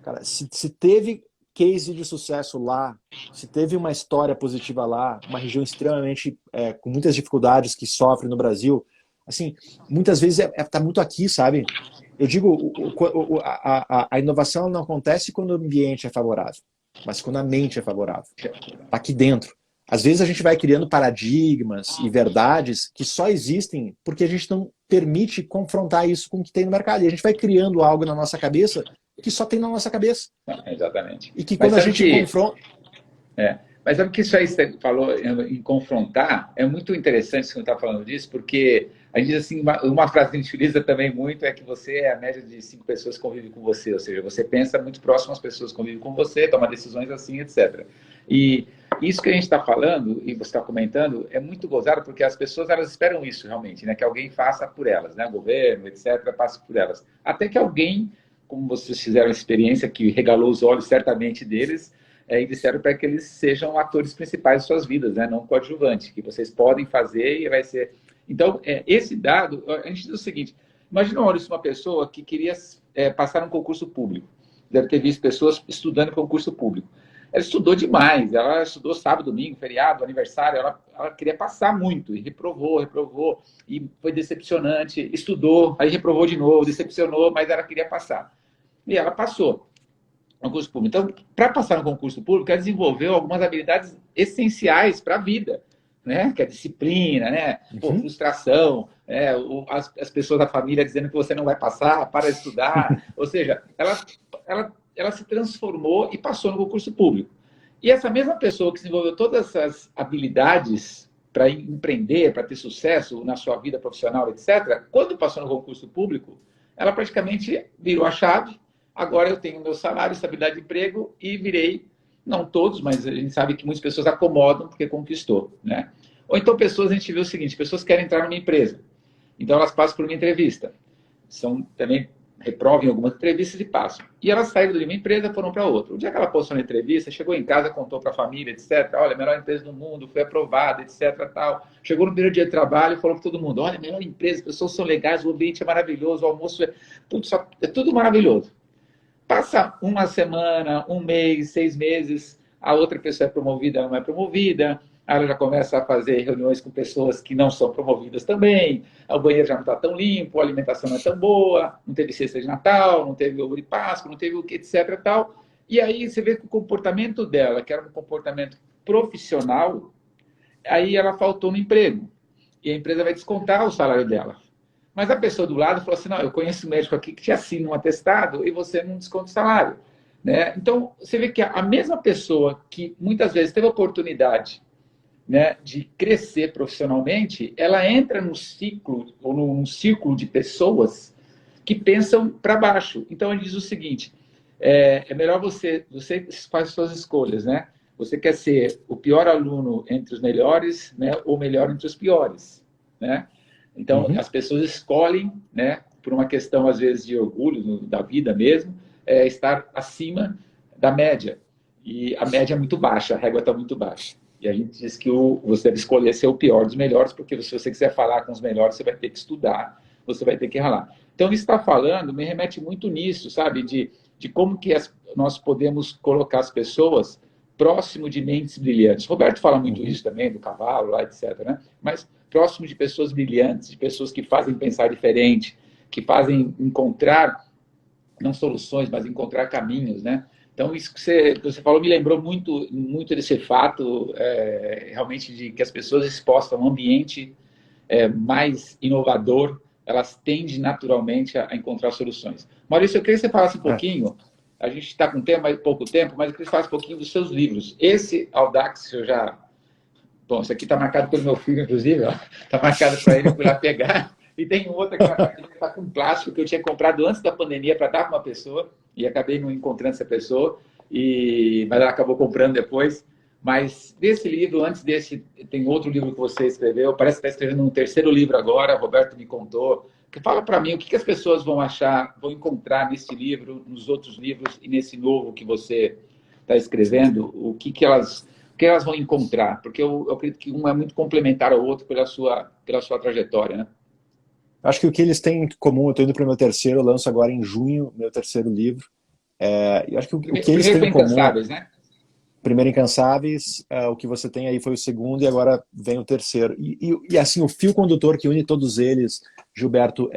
cara, se teve case de sucesso lá, se teve uma história positiva lá, uma região extremamente, com muitas dificuldades que sofre no Brasil, assim, muitas vezes tá muito aqui, sabe? Eu digo, a inovação não acontece quando o ambiente é favorável, mas quando a mente é favorável. Tá aqui dentro. Às vezes a gente vai criando paradigmas e verdades que só existem porque a gente não permite confrontar isso com o que tem no mercado. E a gente vai criando algo na nossa cabeça que só tem na nossa cabeça. Exatamente. E que quando a gente confronta... Mas sabe que isso aí você falou em confrontar? É muito interessante você estar falando disso, porque a gente diz assim, uma frase que a gente utiliza também muito é que você é a média de 5 pessoas que convivem com você, ou seja, você pensa muito próximo às pessoas que convivem com você, toma decisões assim, etc. E isso que a gente está falando, e você está comentando, é muito gozado, porque as pessoas elas esperam isso realmente, né? Que alguém faça por elas, né? O governo, etc., passe por elas. Até que alguém, como vocês fizeram a experiência, que regalou os olhos certamente deles, e disseram para que eles sejam atores principais de suas vidas, né? Não coadjuvantes, que vocês podem fazer e vai ser... Então, esse dado, a gente diz o seguinte, imagina, Maurício, uma pessoa que queria passar um concurso público, deve ter visto pessoas estudando concurso público. Ela estudou demais, ela estudou sábado, domingo, feriado, aniversário, ela queria passar muito, e reprovou, e foi decepcionante, estudou, aí reprovou de novo, decepcionou, mas ela queria passar. E ela passou. Concurso público. Então, para passar no concurso público, ela desenvolveu algumas habilidades essenciais para a vida, né? Que é a disciplina, né? Frustração, as pessoas da família dizendo que você não vai passar, para de estudar. Ou seja, ela se transformou e passou no concurso público. E essa mesma pessoa que desenvolveu todas essas habilidades para empreender, para ter sucesso na sua vida profissional, etc., quando passou no concurso público, ela praticamente virou a chave. Agora eu tenho meu salário, estabilidade de emprego e virei, não todos, mas a gente sabe que muitas pessoas acomodam porque conquistou, né? Ou então pessoas, a gente vê o seguinte, pessoas querem entrar numa empresa, então elas passam por uma entrevista. São também reprovem algumas entrevistas e passam. E elas saíram de uma empresa e foram para outra. O dia que ela passou na entrevista, chegou em casa, contou para a família, etc. Olha, a melhor empresa do mundo, foi aprovada, etc. Tal. Chegou no primeiro dia de trabalho e falou para todo mundo, olha, a melhor empresa, as pessoas são legais, o ambiente é maravilhoso, o almoço é tudo maravilhoso. Passa uma semana, um mês, 6 meses, a outra pessoa é promovida, ela não é promovida, ela já começa a fazer reuniões com pessoas que não são promovidas também, o banheiro já não está tão limpo, a alimentação não é tão boa, não teve cesta de Natal, não teve ovo de Páscoa, não teve o que, etc. Tal. E aí você vê que o comportamento dela, que era um comportamento profissional, aí ela faltou no emprego. E a empresa vai descontar o salário dela. Mas a pessoa do lado falou assim, não, eu conheço um médico aqui que te assina um atestado e você não desconta o salário. Né? Então, você vê que a mesma pessoa que muitas vezes teve a oportunidade, né, de crescer profissionalmente, ela entra num ciclo ou num círculo de pessoas que pensam para baixo. Então, ele diz o seguinte, é melhor você faz suas escolhas, né? Você quer ser o pior aluno entre os melhores, né, ou o melhor entre os piores, né? Então, as pessoas escolhem, né, por uma questão, às vezes, de orgulho da vida mesmo, estar acima da média. E a média é muito baixa, a régua está muito baixa. E a gente diz que você deve escolher ser o pior dos melhores, porque se você quiser falar com os melhores, você vai ter que estudar, você vai ter que ralar. Então, isso está falando, me remete muito nisso, sabe? De como que nós podemos colocar as pessoas próximo de mentes brilhantes. Roberto fala muito isso também, do cavalo, lá, etc. Né? Mas próximo de pessoas brilhantes, de pessoas que fazem pensar diferente, que fazem encontrar, não soluções, mas encontrar caminhos, né? Então, isso que você falou me lembrou muito, muito desse fato, realmente, de que as pessoas expostas a um ambiente mais inovador, elas tendem naturalmente a encontrar soluções. Maurício, eu queria que você falasse um pouquinho, a gente está com pouco tempo, mas eu queria que você falasse um pouquinho dos seus livros. Esse Audax, eu já... Bom, esse aqui está marcado pelo meu filho, inclusive, está marcado para ele, eu fui lá pegar. E tem um outro que está com plástico que eu tinha comprado antes da pandemia para dar para uma pessoa e acabei não encontrando essa pessoa, mas ela acabou comprando depois. Mas desse livro, antes desse, tem outro livro que você escreveu, parece que está escrevendo um terceiro livro agora, o Roberto me contou. Fala para mim o que as pessoas vão achar, vão encontrar nesse livro, nos outros livros e nesse novo que você está escrevendo, o que elas vão encontrar, porque eu acredito que um é muito complementar ao outro pela sua trajetória, né? Acho que o que eles têm em comum, eu estou indo para o meu terceiro, eu lanço agora em junho, meu terceiro livro. Eu acho que o que eles têm em comum... Incansáveis, né? Primeiro Incansáveis, o que você tem aí foi o segundo e agora vem o terceiro. E assim, o fio condutor que une todos eles, Gilberto,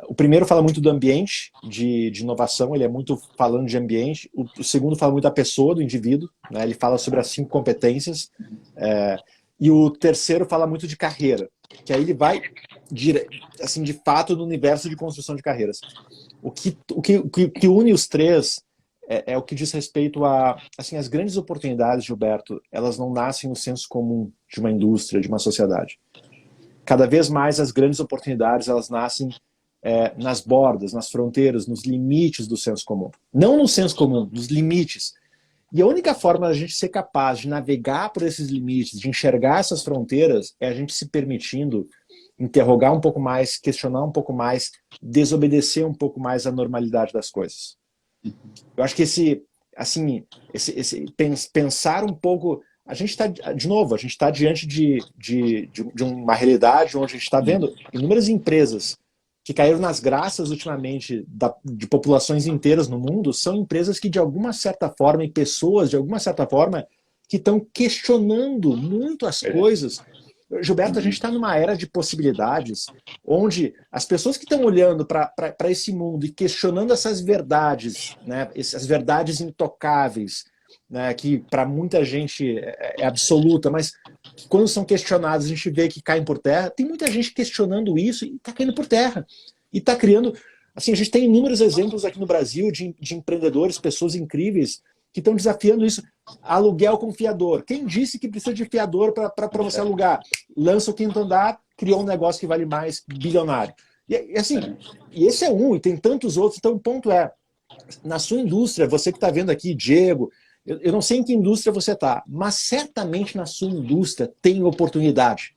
o primeiro fala muito do ambiente, de inovação, ele é muito falando de ambiente. O segundo fala muito da pessoa, do indivíduo, né? Ele fala sobre as 5 competências. E o terceiro fala muito de carreira, que aí ele vai, assim, de fato, no universo de construção de carreiras. O que une os três é o que diz respeito a, assim, as grandes oportunidades, Gilberto, elas não nascem no senso comum de uma indústria, de uma sociedade. Cada vez mais as grandes oportunidades, elas nascem nas bordas, nas fronteiras, nos limites do senso comum. Não no senso comum, nos limites. E a única forma da gente ser capaz de navegar por esses limites, de enxergar essas fronteiras, é a gente se permitindo interrogar um pouco mais, questionar um pouco mais, desobedecer um pouco mais a normalidade das coisas. Eu acho que pensar um pouco... A gente está, de novo, a gente está diante de uma realidade onde a gente está vendo inúmeras empresas que caíram nas graças ultimamente de populações inteiras no mundo, são empresas que, de alguma certa forma, e pessoas, de alguma certa forma, que estão questionando muito as coisas. Gilberto, a gente está numa era de possibilidades, onde as pessoas que estão olhando para esse mundo e questionando essas verdades, né, essas verdades intocáveis, né, que para muita gente é absoluta, mas que quando são questionadas a gente vê que caem por terra. Tem muita gente questionando isso e está caindo por terra. E está criando... Assim, a gente tem inúmeros exemplos aqui no Brasil de empreendedores, pessoas incríveis, que estão desafiando isso. Aluguel com fiador. Quem disse que precisa de fiador para você alugar? Lança o 5º andar, criou um negócio que vale mais, bilionário. E assim, e esse é um, e tem tantos outros. Então o ponto é, na sua indústria, você que está vendo aqui, Diego... Eu não sei em que indústria você está, mas certamente na sua indústria tem oportunidade.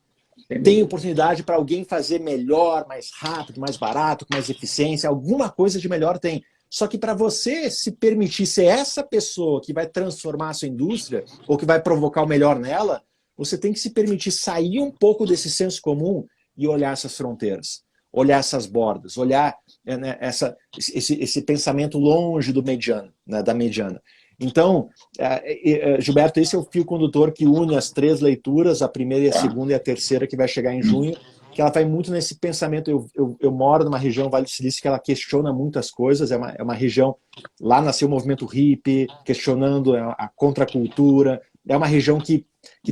tem oportunidade para alguém fazer melhor, mais rápido, mais barato, com mais eficiência, alguma coisa de melhor tem. Só que para você se permitir ser essa pessoa que vai transformar a sua indústria ou que vai provocar o melhor nela, você tem que se permitir sair um pouco desse senso comum e olhar essas fronteiras, olhar essas bordas, olhar, né, esse pensamento longe do mediano, né, da mediana. Então, Gilberto, esse é o fio condutor que une as 3 leituras, a primeira e a segunda e a terceira, que vai chegar em junho, que ela vai muito nesse pensamento. Eu moro numa região, Vale do Silício, que ela questiona muitas coisas, é uma região, lá nasceu o movimento hippie, questionando a contracultura, é uma região que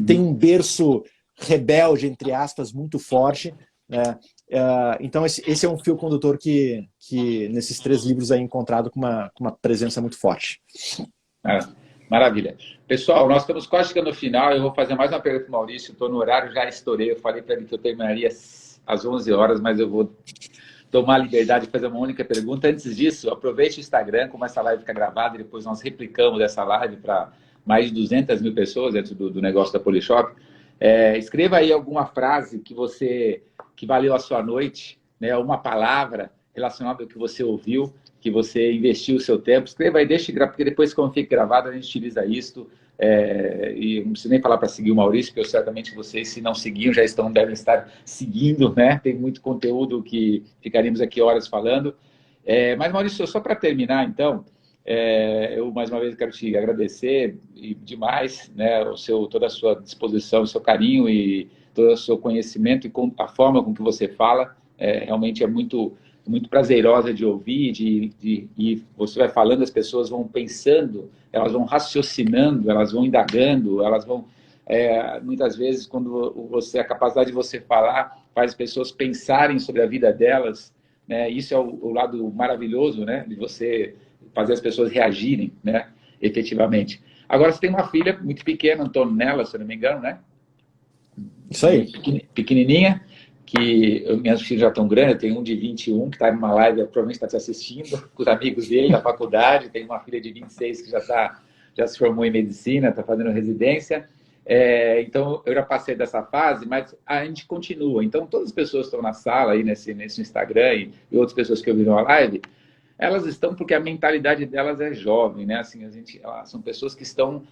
tem um berço rebelde, entre aspas, muito forte, né? Então esse é um fio condutor que nesses 3 livros é encontrado com uma presença muito forte. Maravilha. Pessoal, nós estamos quase chegando no final. Eu vou fazer mais uma pergunta para o Maurício. Estou no horário, já estourei. Eu falei para ele que eu terminaria às 11 horas, mas eu vou tomar a liberdade de fazer uma única pergunta. Antes disso, aproveite o Instagram, como essa live fica gravada, e depois nós replicamos essa live para mais de 200 mil pessoas dentro do negócio da Polishop. Escreva aí alguma frase que valeu a sua noite, né? Uma palavra relacionada ao que você ouviu, que você investiu o seu tempo. Escreva aí, deixe, porque depois, quando fica gravado, a gente utiliza isto. E não preciso nem falar para seguir o Maurício, porque certamente vocês, se não seguiam, devem estar seguindo, né? Tem muito conteúdo que ficaríamos aqui horas falando. Mas, Maurício, só para terminar, então, eu mais uma vez quero te agradecer demais, né, toda a sua disposição, o seu carinho e todo o seu conhecimento e a forma com que você fala. Realmente é muito prazerosa de ouvir, e você vai falando, as pessoas vão pensando, elas vão raciocinando, elas vão indagando, elas vão, muitas vezes, quando a capacidade de você falar faz as pessoas pensarem sobre a vida delas, né? Isso é o lado maravilhoso, né, de você fazer as pessoas reagirem, né, efetivamente. Agora, você tem uma filha muito pequena, Antonella, se eu não me engano, né? Isso aí. Pequenininha, que minhas filhas já estão grandes, eu tenho um de 21 que está numa live, provavelmente está te assistindo, com os amigos dele da faculdade, tem uma filha de 26 que já se formou em medicina, está fazendo residência. Então, eu já passei dessa fase, mas a gente continua. Então, todas as pessoas que estão na sala, aí nesse Instagram, e outras pessoas que eu vi na live, elas estão porque a mentalidade delas é jovem, né? Assim, elas são pessoas que estão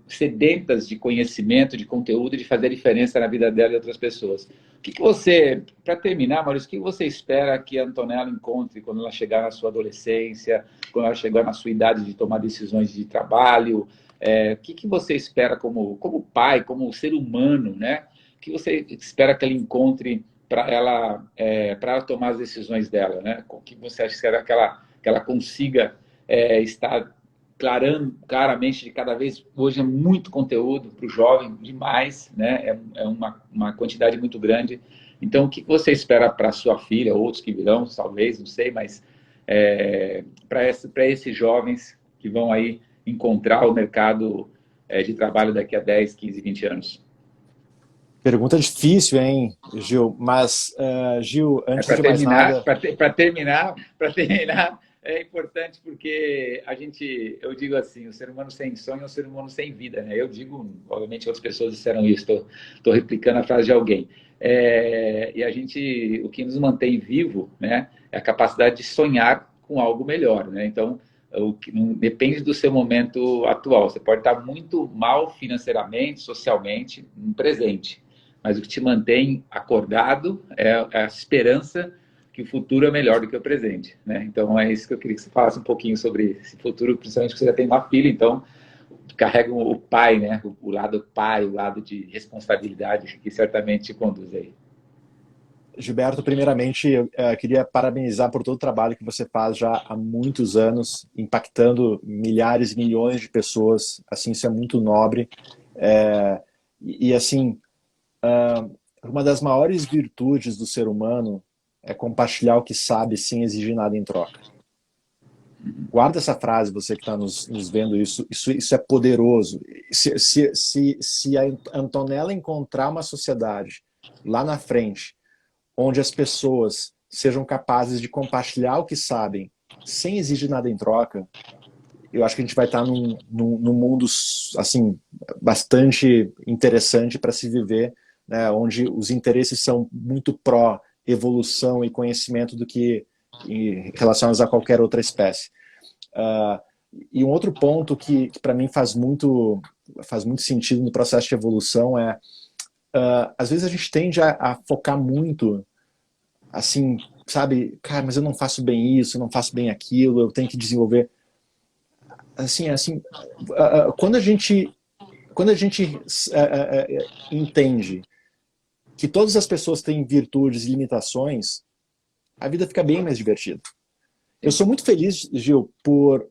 sedentas de conhecimento, de conteúdo, de fazer diferença na vida dela e outras pessoas. O que você, para terminar, Maurício, o que você espera que a Antonella encontre quando ela chegar na sua adolescência, quando ela chegar na sua idade de tomar decisões de trabalho? O que você espera como pai, como ser humano, né? O que você espera que ela encontre para ela tomar as decisões dela, né? O que você acha que ela consiga estar claramente de cada vez. Hoje é muito conteúdo para o jovem, demais, né? Uma quantidade muito grande. Então, o que você espera para a sua filha, outros que virão, talvez, não sei, mas para esses jovens que vão aí encontrar o mercado de trabalho daqui a 10, 15, 20 anos? Pergunta difícil, hein, Gil? Mas, Gil, antes de mais nada... Para terminar, é importante porque eu digo assim, o ser humano sem sonho é um ser humano sem vida, né? Eu digo, obviamente outras pessoas disseram isso, estou replicando a frase de alguém. E o que nos mantém vivo, né, é a capacidade de sonhar com algo melhor, né? Então, depende do seu momento atual. Você pode estar muito mal financeiramente, socialmente, no presente, mas o que te mantém acordado é a esperança que o futuro é melhor do que o presente, né? Então, é isso que eu queria que você falasse um pouquinho sobre esse futuro, principalmente porque você já tem uma filha, então carrega o pai, né? O lado pai, o lado de responsabilidade que certamente te conduz aí. Gilberto, primeiramente, eu queria parabenizar por todo o trabalho que você faz já há muitos anos, impactando milhares e milhões de pessoas. Assim, isso é muito nobre. Assim, uma das maiores virtudes do ser humano é compartilhar o que sabe sem exigir nada em troca. Guarda essa frase, você que está nos vendo, isso é poderoso. Se a Antonella encontrar uma sociedade lá na frente, onde as pessoas sejam capazes de compartilhar o que sabem, sem exigir nada em troca, eu acho que a gente vai estar num mundo assim, bastante interessante para se viver, né, onde os interesses são muito pró-evolução e conhecimento do que relacionados a qualquer outra espécie. E um outro ponto que para mim faz muito sentido no processo de evolução é, às vezes a gente tende a focar muito, assim, sabe, cara, mas eu não faço bem isso, eu não faço bem aquilo, eu tenho que desenvolver. Assim, quando a gente entende que todas as pessoas têm virtudes e limitações, a vida fica bem mais divertida. Eu sou muito feliz, Gil, por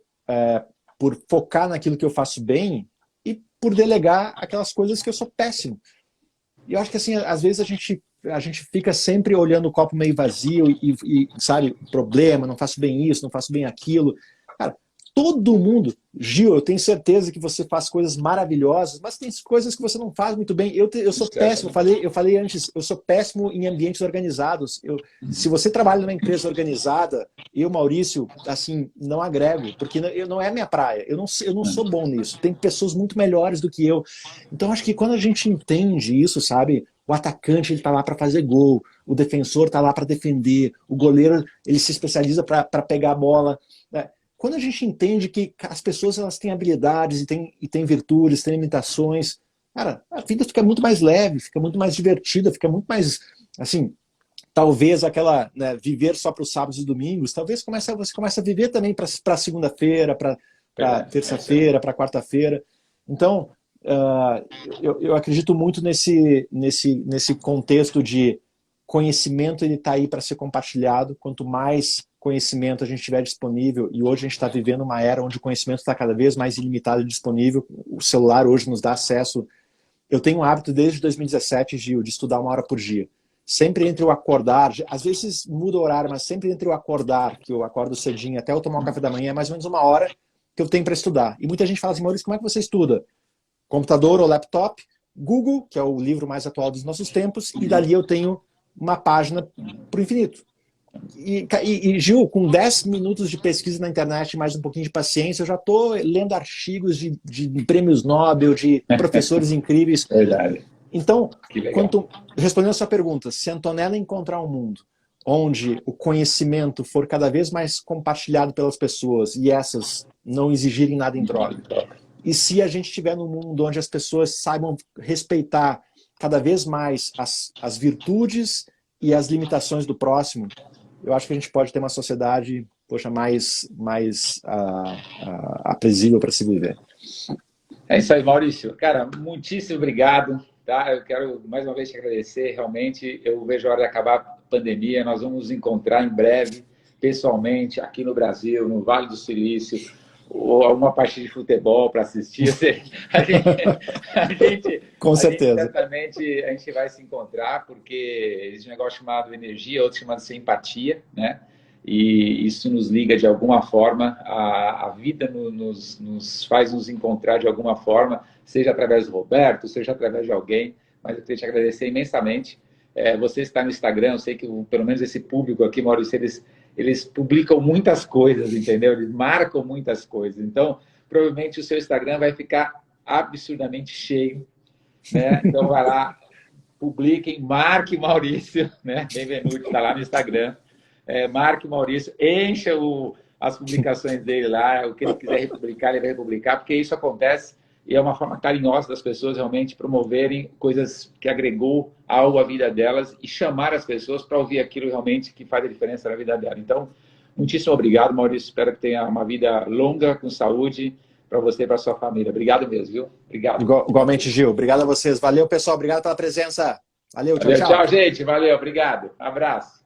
focar naquilo que eu faço bem e por delegar aquelas coisas que eu sou péssimo. E eu acho que, assim, às vezes a gente fica sempre olhando o copo meio vazio e sabe, problema, não faço bem isso, não faço bem aquilo. Cara, todo mundo, Gil, eu tenho certeza que você faz coisas maravilhosas, mas tem coisas que você não faz muito bem. Eu sou péssimo, eu falei antes, eu sou péssimo em ambientes organizados. Se você trabalha numa empresa organizada, eu, Maurício, assim, não agrego, porque não é minha praia. Eu não sou bom nisso. Tem pessoas muito melhores do que eu. Então, acho que quando a gente entende isso, sabe? O atacante, ele tá lá para fazer gol, o defensor tá lá para defender, o goleiro, ele se especializa para pegar a bola, né? Quando a gente entende que as pessoas, elas têm habilidades e têm virtudes, têm limitações, cara, a vida fica muito mais leve, fica muito mais divertida, fica muito mais, assim, talvez aquela, né, viver só para os sábados e domingos, talvez você comece a viver também para segunda-feira, para terça-feira, para quarta-feira. Então, eu acredito muito nesse contexto de conhecimento, ele está aí para ser compartilhado. Quanto mais conhecimento a gente tiver disponível, e hoje a gente está vivendo uma era onde o conhecimento está cada vez mais ilimitado e disponível, o celular hoje nos dá acesso. Eu tenho um hábito desde 2017, Gil, de estudar 1 hora por dia. Sempre entre eu acordar, às vezes muda o horário, mas sempre entre eu acordar, que eu acordo cedinho, até eu tomar o café da manhã, é mais ou menos 1 hora que eu tenho para estudar. E muita gente fala assim, Maurício, como é que você estuda? Computador ou laptop, Google, que é o livro mais atual dos nossos tempos, e dali eu tenho uma página para o infinito. E Gil, com 10 minutos de pesquisa na internet, mais um pouquinho de paciência, eu já estou lendo artigos de prêmios Nobel, de professores incríveis. Verdade. Então, respondendo a sua pergunta, se a Antonella encontrar um mundo onde o conhecimento for cada vez mais compartilhado pelas pessoas e essas não exigirem nada em troca, e se a gente estiver num mundo onde as pessoas saibam respeitar cada vez mais as virtudes e as limitações do próximo, eu acho que a gente pode ter uma sociedade, poxa, mais aprazível para se viver. É isso aí, Maurício. Cara, muitíssimo obrigado. Tá? Eu quero mais uma vez te agradecer. Realmente, eu vejo a hora de acabar a pandemia. Nós vamos nos encontrar em breve, pessoalmente, aqui no Brasil, no Vale do Silício, ou alguma partida de futebol para assistir. Com certeza. Certamente a gente vai se encontrar, porque existe um negócio chamado energia, outro chamado simpatia, né? E isso nos liga de alguma forma, a vida nos faz nos encontrar de alguma forma, seja através do Roberto, seja através de alguém, mas eu queria te agradecer imensamente. Você está no Instagram, eu sei que pelo menos esse público aqui, Maurício, eles publicam muitas coisas, entendeu? Eles marcam muitas coisas. Então, provavelmente o seu Instagram vai ficar absurdamente cheio, né? Então, vai lá, publiquem, marque Maurício, né? Benvenuto, está lá no Instagram. Marque Maurício, encha as publicações dele lá, o que ele quiser republicar, ele vai republicar, porque isso acontece e é uma forma carinhosa das pessoas realmente promoverem coisas que agregou algo à vida delas e chamar as pessoas para ouvir aquilo realmente que faz a diferença na vida dela. Então, muitíssimo obrigado, Maurício. Espero que tenha uma vida longa, com saúde, para você e para sua família. Obrigado mesmo, viu? Obrigado. Igualmente, Gil. Obrigado a vocês. Valeu, pessoal. Obrigado pela presença. Valeu, tchau, tchau. Tchau, gente. Valeu, obrigado. Abraço.